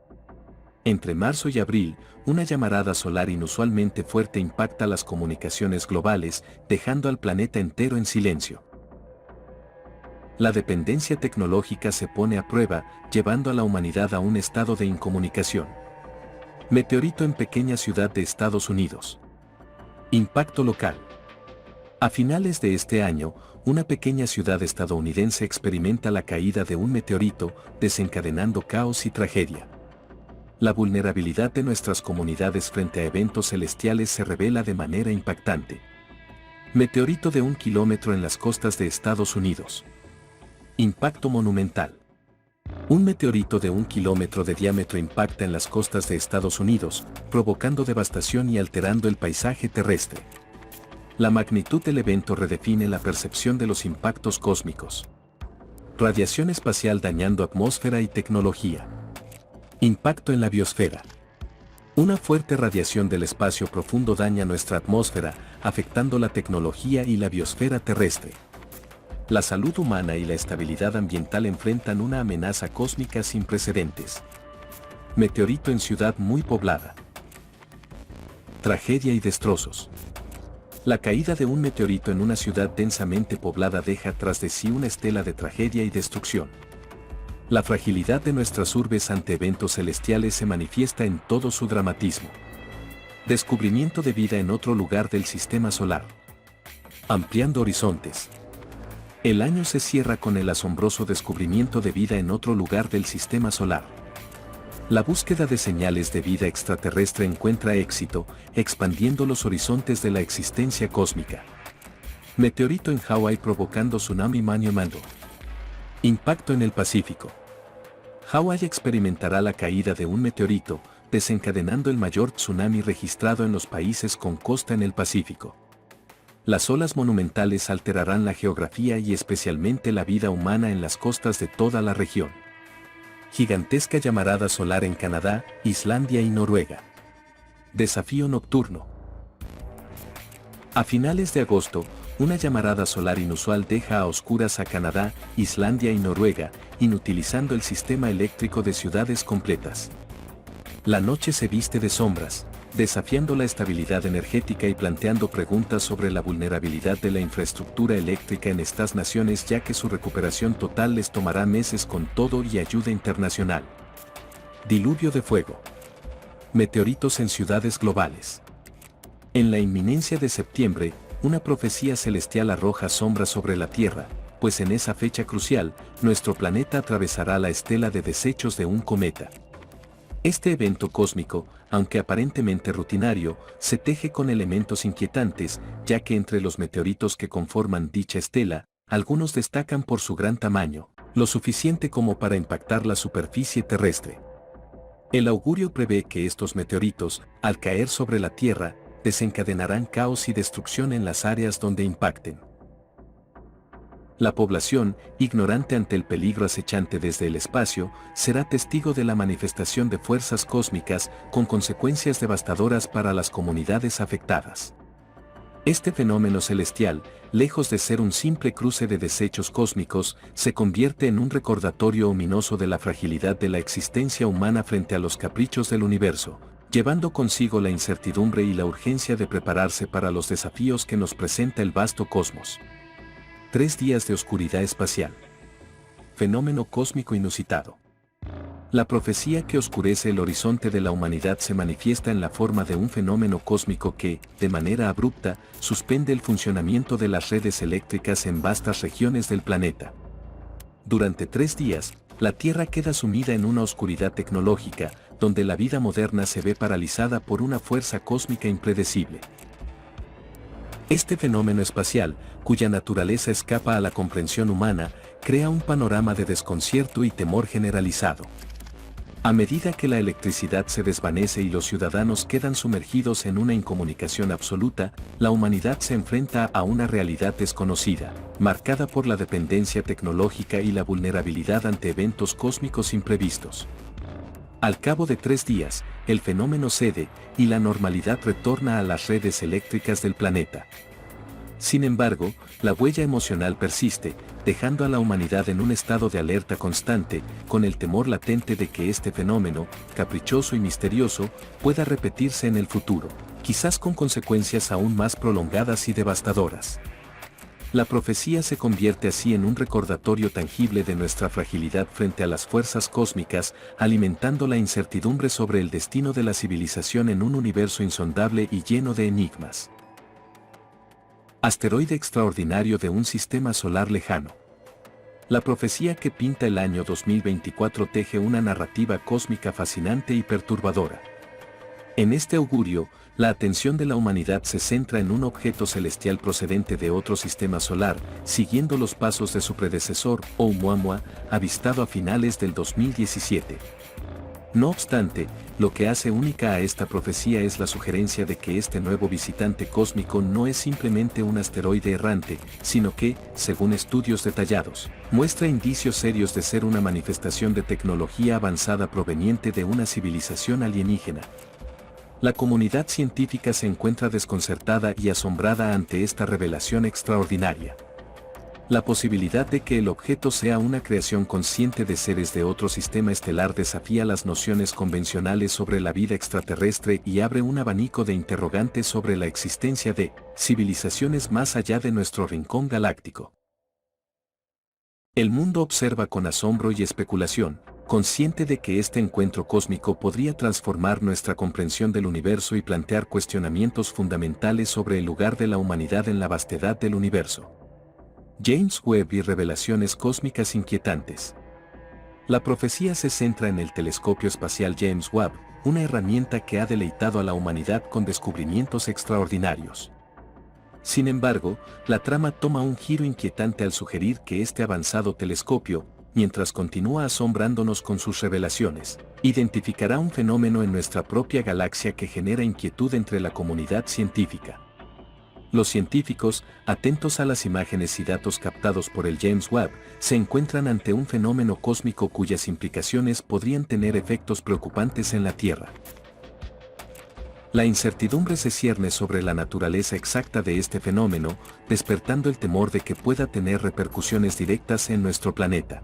Entre marzo y abril, una llamarada solar inusualmente fuerte impacta las comunicaciones globales, dejando al planeta entero en silencio. La dependencia tecnológica se pone a prueba, llevando a la humanidad a un estado de incomunicación. Meteorito en pequeña ciudad de Estados Unidos. Impacto local. A finales de este año, una pequeña ciudad estadounidense experimenta la caída de un meteorito, desencadenando caos y tragedia. La vulnerabilidad de nuestras comunidades frente a eventos celestiales se revela de manera impactante. Meteorito de 1 kilómetro en las costas de Estados Unidos. Impacto monumental. Un meteorito de 1 kilómetro de diámetro impacta en las costas de Estados Unidos, provocando devastación y alterando el paisaje terrestre. La magnitud del evento redefine la percepción de los impactos cósmicos. Radiación espacial dañando atmósfera y tecnología. Impacto en la biosfera. Una fuerte radiación del espacio profundo daña nuestra atmósfera, afectando la tecnología y la biosfera terrestre. La salud humana y la estabilidad ambiental enfrentan una amenaza cósmica sin precedentes. Meteorito en ciudad muy poblada. Tragedia y destrozos. La caída de un meteorito en una ciudad densamente poblada deja tras de sí una estela de tragedia y destrucción. La fragilidad de nuestras urbes ante eventos celestiales se manifiesta en todo su dramatismo. Descubrimiento de vida en otro lugar del sistema solar. Ampliando horizontes. El año se cierra con el asombroso descubrimiento de vida en otro lugar del sistema solar. La búsqueda de señales de vida extraterrestre encuentra éxito, expandiendo los horizontes de la existencia cósmica. Meteorito en Hawái provocando tsunami Monumental. Impacto en el Pacífico. Hawái experimentará la caída de un meteorito, desencadenando el mayor tsunami registrado en los países con costa en el Pacífico. Las olas monumentales alterarán la geografía y especialmente la vida humana en las costas de toda la región. Gigantesca llamarada solar en Canadá, Islandia y Noruega. Desafío nocturno. A finales de agosto, una llamarada solar inusual deja a oscuras a Canadá, Islandia y Noruega, inutilizando el sistema eléctrico de ciudades completas. La noche se viste de sombras, desafiando la estabilidad energética y planteando preguntas sobre la vulnerabilidad de la infraestructura eléctrica en estas naciones, ya que su recuperación total les tomará meses con todo y ayuda internacional. Diluvio de fuego. Meteoritos en ciudades globales. En la inminencia de septiembre, una profecía celestial arroja sombras sobre la Tierra, pues en esa fecha crucial, nuestro planeta atravesará la estela de desechos de un cometa. Este evento cósmico, aunque aparentemente rutinario, se teje con elementos inquietantes, ya que entre los meteoritos que conforman dicha estela, algunos destacan por su gran tamaño, lo suficiente como para impactar la superficie terrestre. El augurio prevé que estos meteoritos, al caer sobre la Tierra, desencadenarán caos y destrucción en las áreas donde impacten. La población, ignorante ante el peligro acechante desde el espacio, será testigo de la manifestación de fuerzas cósmicas con consecuencias devastadoras para las comunidades afectadas. Este fenómeno celestial, lejos de ser un simple cruce de desechos cósmicos, se convierte en un recordatorio ominoso de la fragilidad de la existencia humana frente a los caprichos del universo, llevando consigo la incertidumbre y la urgencia de prepararse para los desafíos que nos presenta el vasto cosmos. 3 días de oscuridad espacial. Fenómeno cósmico inusitado. La profecía que oscurece el horizonte de la humanidad se manifiesta en la forma de un fenómeno cósmico que, de manera abrupta, suspende el funcionamiento de las redes eléctricas en vastas regiones del planeta. Durante 3 días, la Tierra queda sumida en una oscuridad tecnológica, donde la vida moderna se ve paralizada por una fuerza cósmica impredecible. Este fenómeno espacial, cuya naturaleza escapa a la comprensión humana, crea un panorama de desconcierto y temor generalizado. A medida que la electricidad se desvanece y los ciudadanos quedan sumergidos en una incomunicación absoluta, la humanidad se enfrenta a una realidad desconocida, marcada por la dependencia tecnológica y la vulnerabilidad ante eventos cósmicos imprevistos. Al cabo de 3 días, el fenómeno cede, y la normalidad retorna a las redes eléctricas del planeta. Sin embargo, la huella emocional persiste, dejando a la humanidad en un estado de alerta constante, con el temor latente de que este fenómeno, caprichoso y misterioso, pueda repetirse en el futuro, quizás con consecuencias aún más prolongadas y devastadoras. La profecía se convierte así en un recordatorio tangible de nuestra fragilidad frente a las fuerzas cósmicas, alimentando la incertidumbre sobre el destino de la civilización en un universo insondable y lleno de enigmas. Asteroide extraordinario de un sistema solar lejano. La profecía que pinta el año 2024 teje una narrativa cósmica fascinante y perturbadora. En este augurio, la atención de la humanidad se centra en un objeto celestial procedente de otro sistema solar, siguiendo los pasos de su predecesor, Oumuamua, avistado a finales del 2017. No obstante, lo que hace única a esta profecía es la sugerencia de que este nuevo visitante cósmico no es simplemente un asteroide errante, sino que, según estudios detallados, muestra indicios serios de ser una manifestación de tecnología avanzada proveniente de una civilización alienígena. La comunidad científica se encuentra desconcertada y asombrada ante esta revelación extraordinaria. La posibilidad de que el objeto sea una creación consciente de seres de otro sistema estelar desafía las nociones convencionales sobre la vida extraterrestre y abre un abanico de interrogantes sobre la existencia de civilizaciones más allá de nuestro rincón galáctico. El mundo observa con asombro y especulación, consciente de que este encuentro cósmico podría transformar nuestra comprensión del universo y plantear cuestionamientos fundamentales sobre el lugar de la humanidad en la vastedad del universo. James Webb y revelaciones cósmicas inquietantes. La profecía se centra en el telescopio espacial James Webb, una herramienta que ha deleitado a la humanidad con descubrimientos extraordinarios. Sin embargo, la trama toma un giro inquietante al sugerir que este avanzado telescopio, mientras continúa asombrándonos con sus revelaciones, identificará un fenómeno en nuestra propia galaxia que genera inquietud entre la comunidad científica. Los científicos, atentos a las imágenes y datos captados por el James Webb, se encuentran ante un fenómeno cósmico cuyas implicaciones podrían tener efectos preocupantes en la Tierra. La incertidumbre se cierne sobre la naturaleza exacta de este fenómeno, despertando el temor de que pueda tener repercusiones directas en nuestro planeta.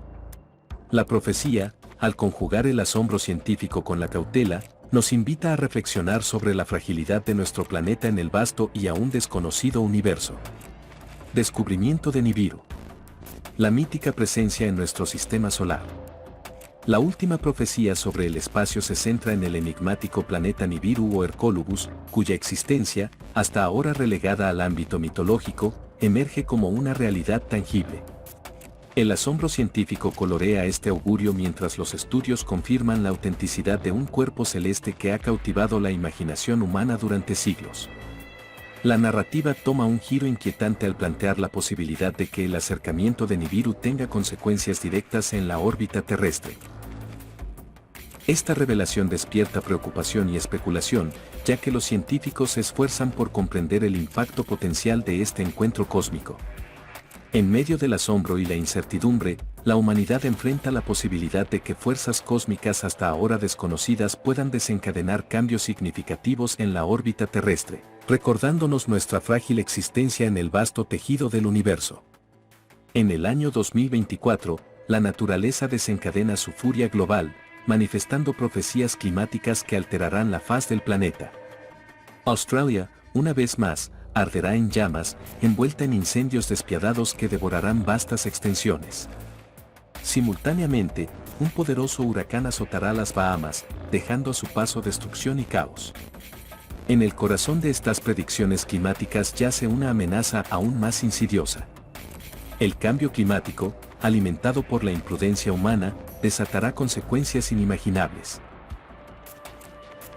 La profecía, al conjugar el asombro científico con la cautela, nos invita a reflexionar sobre la fragilidad de nuestro planeta en el vasto y aún desconocido universo. Descubrimiento de Nibiru. La mítica presencia en nuestro sistema solar. La última profecía sobre el espacio se centra en el enigmático planeta Nibiru o Hercólubus, cuya existencia, hasta ahora relegada al ámbito mitológico, emerge como una realidad tangible. El asombro científico colorea este augurio mientras los estudios confirman la autenticidad de un cuerpo celeste que ha cautivado la imaginación humana durante siglos. La narrativa toma un giro inquietante al plantear la posibilidad de que el acercamiento de Nibiru tenga consecuencias directas en la órbita terrestre. Esta revelación despierta preocupación y especulación, ya que los científicos se esfuerzan por comprender el impacto potencial de este encuentro cósmico. En medio del asombro y la incertidumbre, la humanidad enfrenta la posibilidad de que fuerzas cósmicas hasta ahora desconocidas puedan desencadenar cambios significativos en la órbita terrestre, recordándonos nuestra frágil existencia en el vasto tejido del universo. En el año 2024, la naturaleza desencadena su furia global, manifestando profecías climáticas que alterarán la faz del planeta. Australia, una vez más, arderá en llamas, envuelta en incendios despiadados que devorarán vastas extensiones. Simultáneamente, un poderoso huracán azotará las Bahamas, dejando a su paso destrucción y caos. En el corazón de estas predicciones climáticas yace una amenaza aún más insidiosa. El cambio climático, alimentado por la imprudencia humana, desatará consecuencias inimaginables.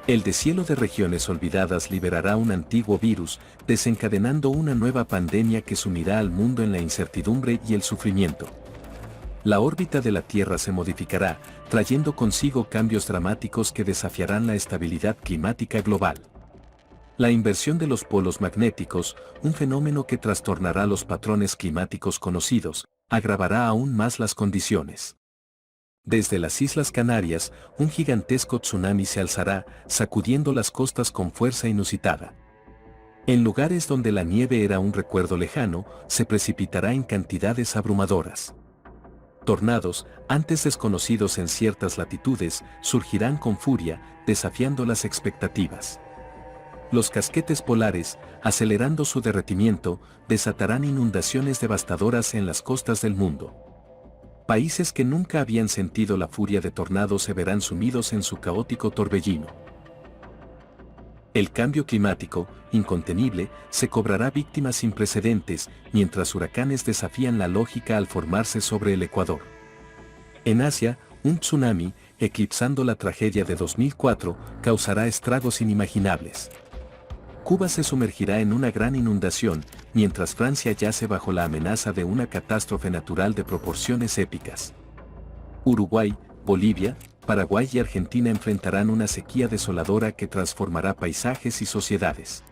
El deshielo de regiones olvidadas liberará un antiguo virus, desencadenando una nueva pandemia que sumirá al mundo en la incertidumbre y el sufrimiento. La órbita de la Tierra se modificará, trayendo consigo cambios dramáticos que desafiarán la estabilidad climática global. La inversión de los polos magnéticos, un fenómeno que trastornará los patrones climáticos conocidos, agravará aún más las condiciones. Desde las Islas Canarias, un gigantesco tsunami se alzará, sacudiendo las costas con fuerza inusitada. En lugares donde la nieve era un recuerdo lejano, se precipitará en cantidades abrumadoras. Tornados, antes desconocidos en ciertas latitudes, surgirán con furia, desafiando las expectativas. Los casquetes polares, acelerando su derretimiento, desatarán inundaciones devastadoras en las costas del mundo. Países que nunca habían sentido la furia de tornados se verán sumidos en su caótico torbellino. El cambio climático, incontenible, se cobrará víctimas sin precedentes, mientras huracanes desafían la lógica al formarse sobre el Ecuador. En Asia, un tsunami, eclipsando la tragedia de 2004, causará estragos inimaginables. Cuba se sumergirá en una gran inundación, mientras Francia yace bajo la amenaza de una catástrofe natural de proporciones épicas. Uruguay, Bolivia, Paraguay y Argentina enfrentarán una sequía desoladora que transformará paisajes y sociedades.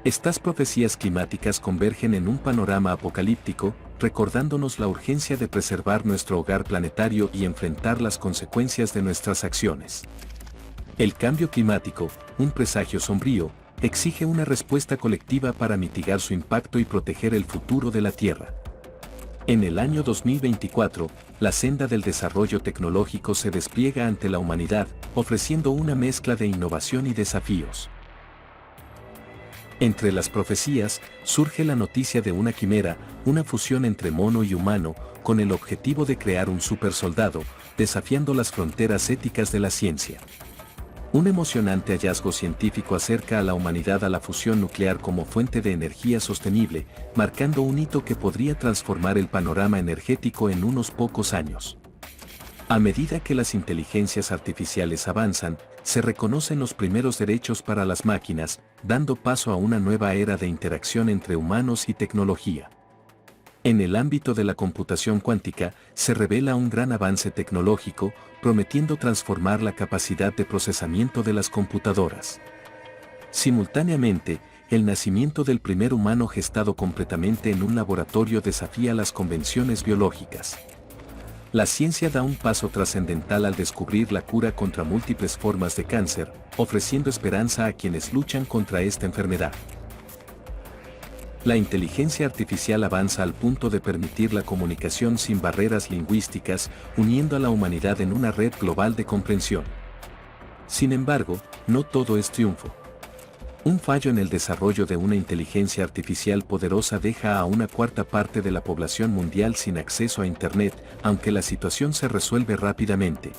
Estas profecías climáticas convergen en un panorama apocalíptico, recordándonos la urgencia de preservar nuestro hogar planetario y enfrentar las consecuencias de nuestras acciones. El cambio climático, un presagio sombrío, exige una respuesta colectiva para mitigar su impacto y proteger el futuro de la Tierra. En el año 2024, la senda del desarrollo tecnológico se despliega ante la humanidad, ofreciendo una mezcla de innovación y desafíos. Entre las profecías, surge la noticia de una quimera, una fusión entre mono y humano, con el objetivo de crear un supersoldado, desafiando las fronteras éticas de la ciencia. Un emocionante hallazgo científico acerca a la humanidad a la fusión nuclear como fuente de energía sostenible, marcando un hito que podría transformar el panorama energético en unos pocos años. A medida que las inteligencias artificiales avanzan, se reconocen los primeros derechos para las máquinas, dando paso a una nueva era de interacción entre humanos y tecnología. En el ámbito de la computación cuántica, se revela un gran avance tecnológico, prometiendo transformar la capacidad de procesamiento de las computadoras. Simultáneamente, el nacimiento del primer humano gestado completamente en un laboratorio desafía las convenciones biológicas. La ciencia da un paso trascendental al descubrir la cura contra múltiples formas de cáncer, ofreciendo esperanza a quienes luchan contra esta enfermedad. La inteligencia artificial avanza al punto de permitir la comunicación sin barreras lingüísticas, uniendo a la humanidad en una red global de comprensión. Sin embargo, no todo es triunfo. Un fallo en el desarrollo de una inteligencia artificial poderosa deja a una cuarta parte de la población mundial sin acceso a Internet, aunque la situación se resuelve rápidamente.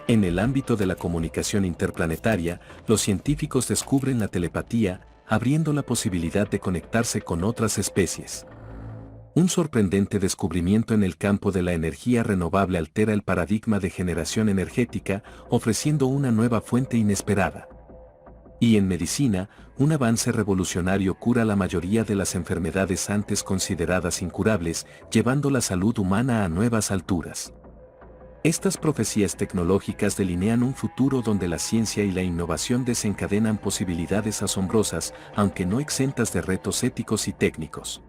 En el ámbito de la comunicación interplanetaria, los científicos descubren la telepatía, abriendo la posibilidad de conectarse con otras especies. Un sorprendente descubrimiento en el campo de la energía renovable altera el paradigma de generación energética, ofreciendo una nueva fuente inesperada. Y en medicina, un avance revolucionario cura la mayoría de las enfermedades antes consideradas incurables, llevando la salud humana a nuevas alturas. Estas profecías tecnológicas delinean un futuro donde la ciencia y la innovación desencadenan posibilidades asombrosas, aunque no exentas de retos éticos y técnicos.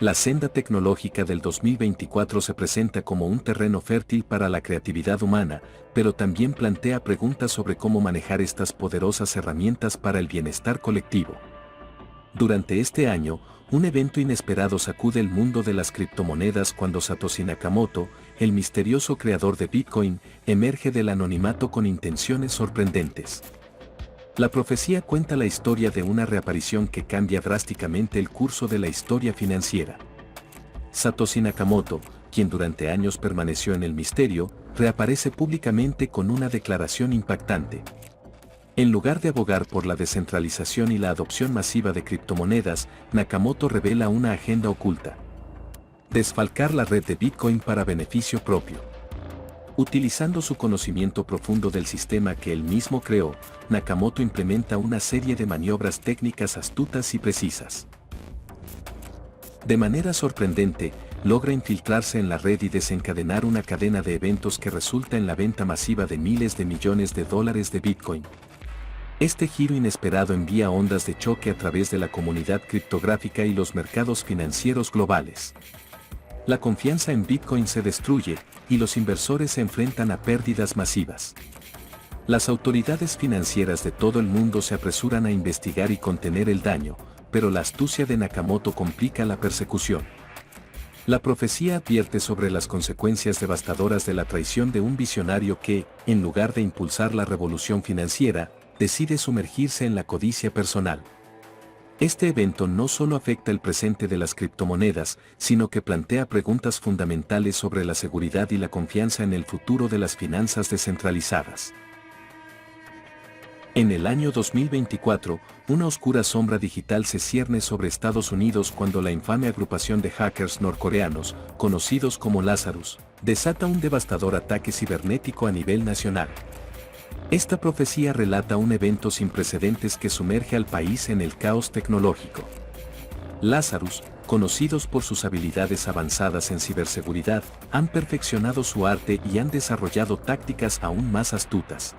La senda tecnológica del 2024 se presenta como un terreno fértil para la creatividad humana, pero también plantea preguntas sobre cómo manejar estas poderosas herramientas para el bienestar colectivo. Durante este año, un evento inesperado sacude el mundo de las criptomonedas cuando Satoshi Nakamoto, el misterioso creador de Bitcoin, emerge del anonimato con intenciones sorprendentes. La profecía cuenta la historia de una reaparición que cambia drásticamente el curso de la historia financiera. Satoshi Nakamoto, quien durante años permaneció en el misterio, reaparece públicamente con una declaración impactante. En lugar de abogar por la descentralización y la adopción masiva de criptomonedas, Nakamoto revela una agenda oculta: desfalcar la red de Bitcoin para beneficio propio. Utilizando su conocimiento profundo del sistema que él mismo creó, Nakamoto implementa una serie de maniobras técnicas astutas y precisas. De manera sorprendente, logra infiltrarse en la red y desencadenar una cadena de eventos que resulta en la venta masiva de miles de millones de dólares de Bitcoin. Este giro inesperado envía ondas de choque a través de la comunidad criptográfica y los mercados financieros globales. La confianza en Bitcoin se destruye, y los inversores se enfrentan a pérdidas masivas. Las autoridades financieras de todo el mundo se apresuran a investigar y contener el daño, pero la astucia de Nakamoto complica la persecución. La profecía advierte sobre las consecuencias devastadoras de la traición de un visionario que, en lugar de impulsar la revolución financiera, decide sumergirse en la codicia personal. Este evento no solo afecta el presente de las criptomonedas, sino que plantea preguntas fundamentales sobre la seguridad y la confianza en el futuro de las finanzas descentralizadas. En el año 2024, una oscura sombra digital se cierne sobre Estados Unidos cuando la infame agrupación de hackers norcoreanos, conocidos como Lazarus, desata un devastador ataque cibernético a nivel nacional. Esta profecía relata un evento sin precedentes que sumerge al país en el caos tecnológico. Lazarus, conocidos por sus habilidades avanzadas en ciberseguridad, han perfeccionado su arte y han desarrollado tácticas aún más astutas.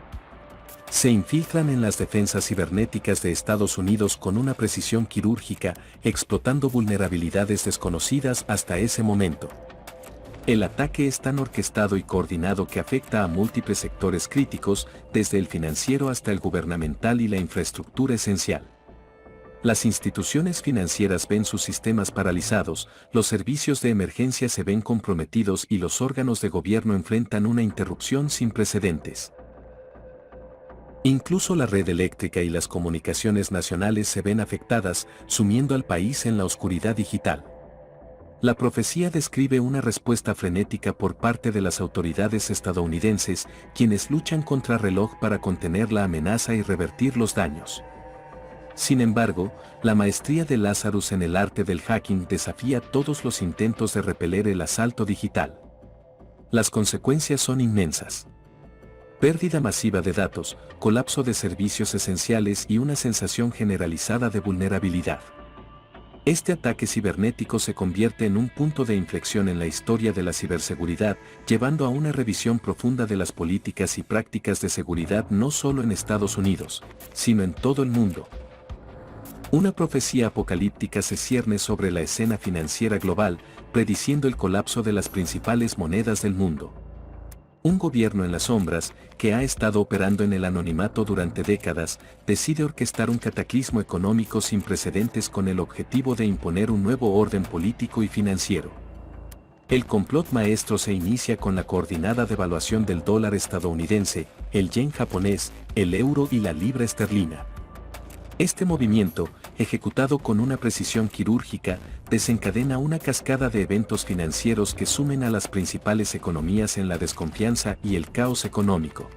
Se infiltran en las defensas cibernéticas de Estados Unidos con una precisión quirúrgica, explotando vulnerabilidades desconocidas hasta ese momento. El ataque es tan orquestado y coordinado que afecta a múltiples sectores críticos, desde el financiero hasta el gubernamental y la infraestructura esencial. Las instituciones financieras ven sus sistemas paralizados, los servicios de emergencia se ven comprometidos y los órganos de gobierno enfrentan una interrupción sin precedentes. Incluso la red eléctrica y las comunicaciones nacionales se ven afectadas, sumiendo al país en la oscuridad digital. La profecía describe una respuesta frenética por parte de las autoridades estadounidenses, quienes luchan contra reloj para contener la amenaza y revertir los daños. Sin embargo, la maestría de Lazarus en el arte del hacking desafía todos los intentos de repeler el asalto digital. Las consecuencias son inmensas. Pérdida masiva de datos, colapso de servicios esenciales y una sensación generalizada de vulnerabilidad. Este ataque cibernético se convierte en un punto de inflexión en la historia de la ciberseguridad, llevando a una revisión profunda de las políticas y prácticas de seguridad no solo en Estados Unidos, sino en todo el mundo. Una profecía apocalíptica se cierne sobre la escena financiera global, prediciendo el colapso de las principales monedas del mundo. Un gobierno en las sombras, que ha estado operando en el anonimato durante décadas, decide orquestar un cataclismo económico sin precedentes con el objetivo de imponer un nuevo orden político y financiero. El complot maestro se inicia con la coordinada devaluación del dólar estadounidense, el yen japonés, el euro y la libra esterlina. Este movimiento, ejecutado con una precisión quirúrgica, desencadena una cascada de eventos financieros que sumen a las principales economías en la desconfianza y el caos económico.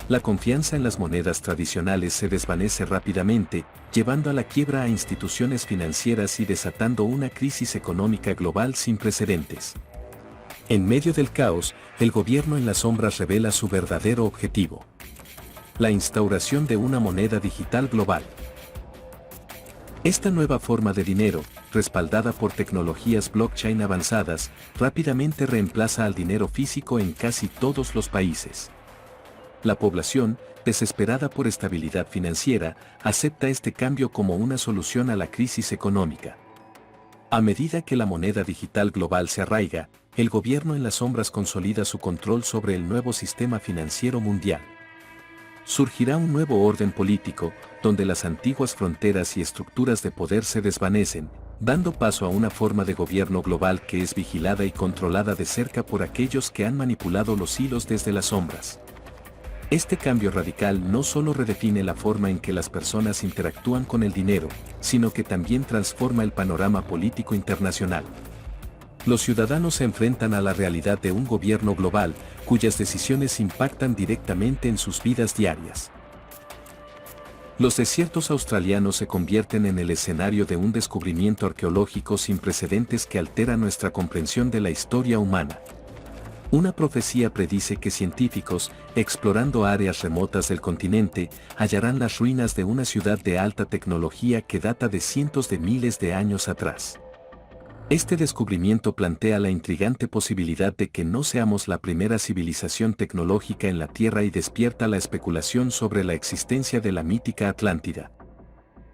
La confianza en las monedas tradicionales se desvanece rápidamente, llevando a la quiebra a instituciones financieras y desatando una crisis económica global sin precedentes. En medio del caos, el gobierno en las sombras revela su verdadero objetivo: la instauración de una moneda digital global. Esta nueva forma de dinero, respaldada por tecnologías blockchain avanzadas, rápidamente reemplaza al dinero físico en casi todos los países. La población, desesperada por estabilidad financiera, acepta este cambio como una solución a la crisis económica. A medida que la moneda digital global se arraiga, el gobierno en las sombras consolida su control sobre el nuevo sistema financiero mundial. Surgirá un nuevo orden político, donde las antiguas fronteras y estructuras de poder se desvanecen, dando paso a una forma de gobierno global que es vigilada y controlada de cerca por aquellos que han manipulado los hilos desde las sombras. Este cambio radical no solo redefine la forma en que las personas interactúan con el dinero, sino que también transforma el panorama político internacional. Los ciudadanos se enfrentan a la realidad de un gobierno global, cuyas decisiones impactan directamente en sus vidas diarias. Los desiertos australianos se convierten en el escenario de un descubrimiento arqueológico sin precedentes que altera nuestra comprensión de la historia humana. Una profecía predice que científicos, explorando áreas remotas del continente, hallarán las ruinas de una ciudad de alta tecnología que data de cientos de miles de años atrás. Este descubrimiento plantea la intrigante posibilidad de que no seamos la primera civilización tecnológica en la Tierra y despierta la especulación sobre la existencia de la mítica Atlántida.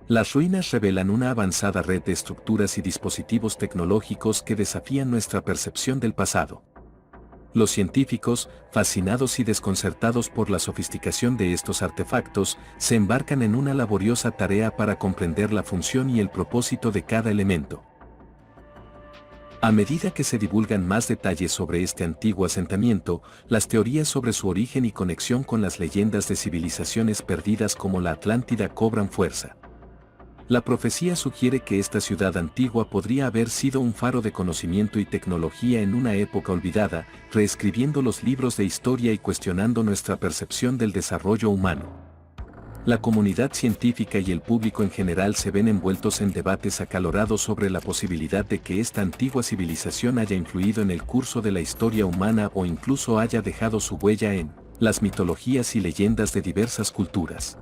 Las ruinas revelan una avanzada red de estructuras y dispositivos tecnológicos que desafían nuestra percepción del pasado. Los científicos, fascinados y desconcertados por la sofisticación de estos artefactos, se embarcan en una laboriosa tarea para comprender la función y el propósito de cada elemento. A medida que se divulgan más detalles sobre este antiguo asentamiento, las teorías sobre su origen y conexión con las leyendas de civilizaciones perdidas como la Atlántida cobran fuerza. La profecía sugiere que esta ciudad antigua podría haber sido un faro de conocimiento y tecnología en una época olvidada, reescribiendo los libros de historia y cuestionando nuestra percepción del desarrollo humano. La comunidad científica y el público en general se ven envueltos en debates acalorados sobre la posibilidad de que esta antigua civilización haya influido en el curso de la historia humana o incluso haya dejado su huella en las mitologías y leyendas de diversas culturas.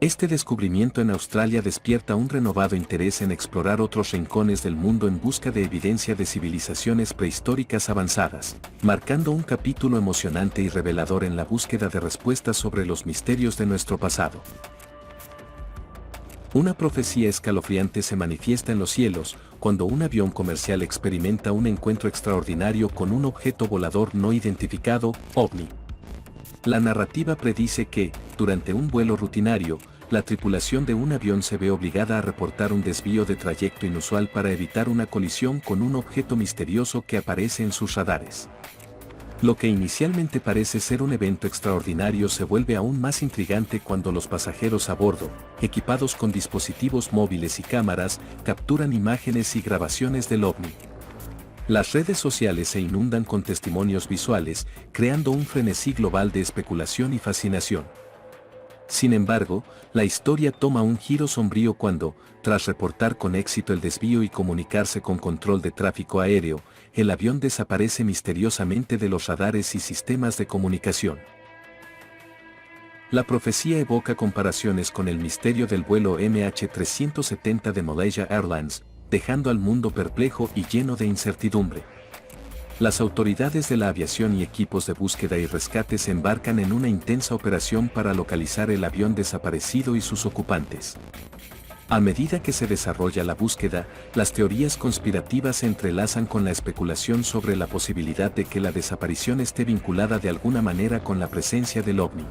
Este descubrimiento en Australia despierta un renovado interés en explorar otros rincones del mundo en busca de evidencia de civilizaciones prehistóricas avanzadas, marcando un capítulo emocionante y revelador en la búsqueda de respuestas sobre los misterios de nuestro pasado. Una profecía escalofriante se manifiesta en los cielos, cuando un avión comercial experimenta un encuentro extraordinario con un objeto volador no identificado, OVNI. La narrativa predice que, durante un vuelo rutinario, la tripulación de un avión se ve obligada a reportar un desvío de trayecto inusual para evitar una colisión con un objeto misterioso que aparece en sus radares. Lo que inicialmente parece ser un evento extraordinario se vuelve aún más intrigante cuando los pasajeros a bordo, equipados con dispositivos móviles y cámaras, capturan imágenes y grabaciones del OVNI. Las redes sociales se inundan con testimonios visuales, creando un frenesí global de especulación y fascinación. Sin embargo, la historia toma un giro sombrío cuando, tras reportar con éxito el desvío y comunicarse con control de tráfico aéreo, el avión desaparece misteriosamente de los radares y sistemas de comunicación. La profecía evoca comparaciones con el misterio del vuelo MH370 de Malaysia Airlines, dejando al mundo perplejo y lleno de incertidumbre. Las autoridades de la aviación y equipos de búsqueda y rescate se embarcan en una intensa operación para localizar el avión desaparecido y sus ocupantes. A medida que se desarrolla la búsqueda, las teorías conspirativas se entrelazan con la especulación sobre la posibilidad de que la desaparición esté vinculada de alguna manera con la presencia del OVNI.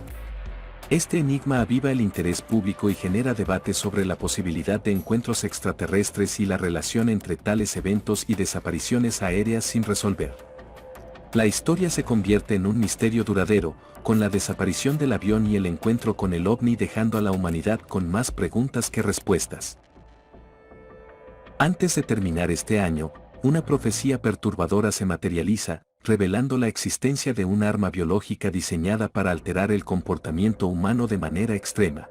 Este enigma aviva el interés público y genera debates sobre la posibilidad de encuentros extraterrestres y la relación entre tales eventos y desapariciones aéreas sin resolver. La historia se convierte en un misterio duradero, con la desaparición del avión y el encuentro con el OVNI dejando a la humanidad con más preguntas que respuestas. Antes de terminar este año, una profecía perturbadora se materializa, revelando la existencia de un arma biológica diseñada para alterar el comportamiento humano de manera extrema.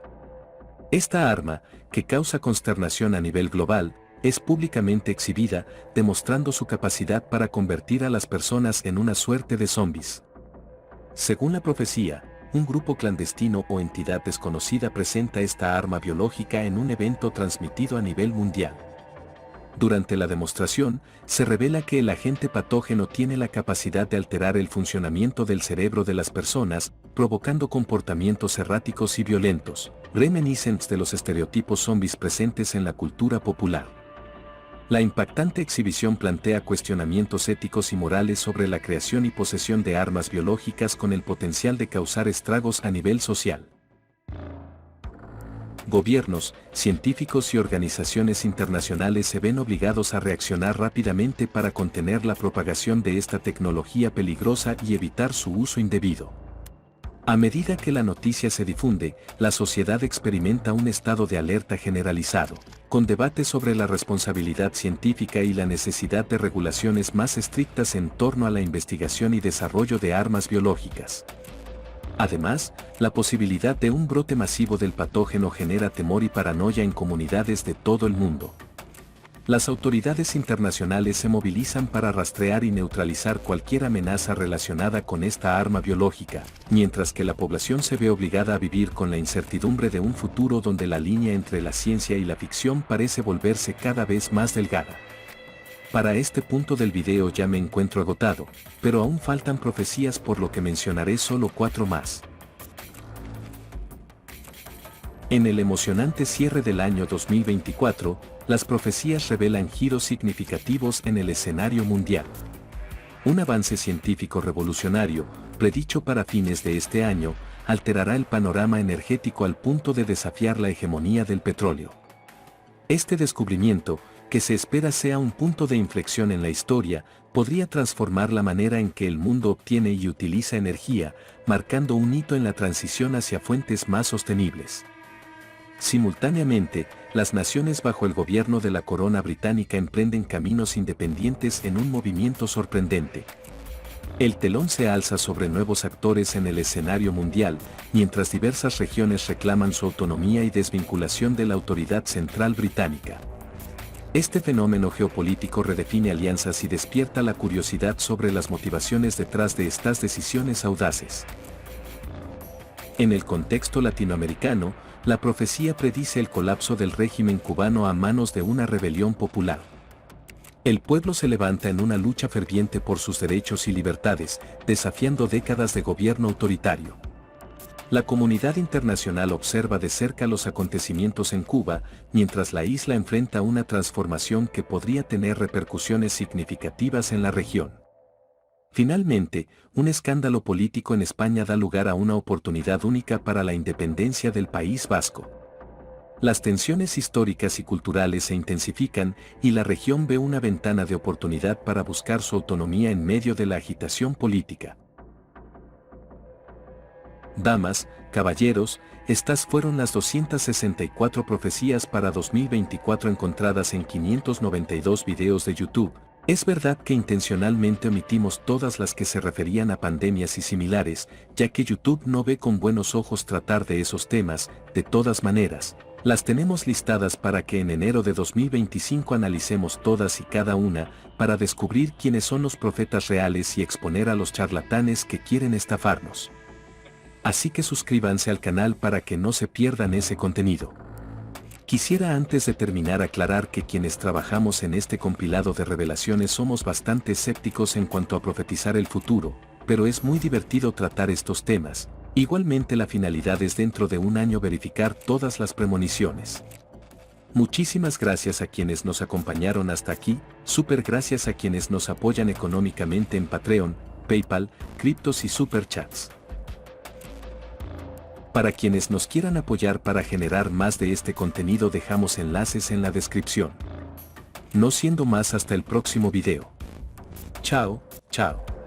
Esta arma, que causa consternación a nivel global, es públicamente exhibida, demostrando su capacidad para convertir a las personas en una suerte de zombies. Según la profecía, un grupo clandestino o entidad desconocida presenta esta arma biológica en un evento transmitido a nivel mundial. Durante la demostración, se revela que el agente patógeno tiene la capacidad de alterar el funcionamiento del cerebro de las personas, provocando comportamientos erráticos y violentos, reminiscentes de los estereotipos zombies presentes en la cultura popular. La impactante exhibición plantea cuestionamientos éticos y morales sobre la creación y posesión de armas biológicas con el potencial de causar estragos a nivel social. Gobiernos, científicos y organizaciones internacionales se ven obligados a reaccionar rápidamente para contener la propagación de esta tecnología peligrosa y evitar su uso indebido. A medida que la noticia se difunde, la sociedad experimenta un estado de alerta generalizado, con debates sobre la responsabilidad científica y la necesidad de regulaciones más estrictas en torno a la investigación y desarrollo de armas biológicas. Además, la posibilidad de un brote masivo del patógeno genera temor y paranoia en comunidades de todo el mundo. Las autoridades internacionales se movilizan para rastrear y neutralizar cualquier amenaza relacionada con esta arma biológica, mientras que la población se ve obligada a vivir con la incertidumbre de un futuro donde la línea entre la ciencia y la ficción parece volverse cada vez más delgada. Para este punto del video ya me encuentro agotado, pero aún faltan profecías, por lo que mencionaré solo 4 más. En el emocionante cierre del año 2024, las profecías revelan giros significativos en el escenario mundial. Un avance científico revolucionario, predicho para fines de este año, alterará el panorama energético al punto de desafiar la hegemonía del petróleo. Este descubrimiento, que se espera sea un punto de inflexión en la historia, podría transformar la manera en que el mundo obtiene y utiliza energía, marcando un hito en la transición hacia fuentes más sostenibles. Simultáneamente, las naciones bajo el gobierno de la corona británica emprenden caminos independientes en un movimiento sorprendente. El telón se alza sobre nuevos actores en el escenario mundial, mientras diversas regiones reclaman su autonomía y desvinculación de la autoridad central británica. Este fenómeno geopolítico redefine alianzas y despierta la curiosidad sobre las motivaciones detrás de estas decisiones audaces. En el contexto latinoamericano, la profecía predice el colapso del régimen cubano a manos de una rebelión popular. El pueblo se levanta en una lucha ferviente por sus derechos y libertades, desafiando décadas de gobierno autoritario. La comunidad internacional observa de cerca los acontecimientos en Cuba, mientras la isla enfrenta una transformación que podría tener repercusiones significativas en la región. Finalmente, un escándalo político en España da lugar a una oportunidad única para la independencia del País Vasco. Las tensiones históricas y culturales se intensifican y la región ve una ventana de oportunidad para buscar su autonomía en medio de la agitación política. Damas, caballeros, estas fueron las 264 profecías para 2024 encontradas en 592 videos de YouTube. Es verdad que intencionalmente omitimos todas las que se referían a pandemias y similares, ya que YouTube no ve con buenos ojos tratar de esos temas. De todas maneras, las tenemos listadas para que en enero de 2025 analicemos todas y cada una, para descubrir quiénes son los profetas reales y exponer a los charlatanes que quieren estafarnos. Así que suscríbanse al canal para que no se pierdan ese contenido. Quisiera antes de terminar aclarar que quienes trabajamos en este compilado de revelaciones somos bastante escépticos en cuanto a profetizar el futuro, pero es muy divertido tratar estos temas. Igualmente la finalidad es dentro de un año verificar todas las premoniciones. Muchísimas gracias a quienes nos acompañaron hasta aquí, súper gracias a quienes nos apoyan económicamente en Patreon, PayPal, criptos y superchats. Para quienes nos quieran apoyar para generar más de este contenido dejamos enlaces en la descripción. No siendo más hasta el próximo video. Chao, chao.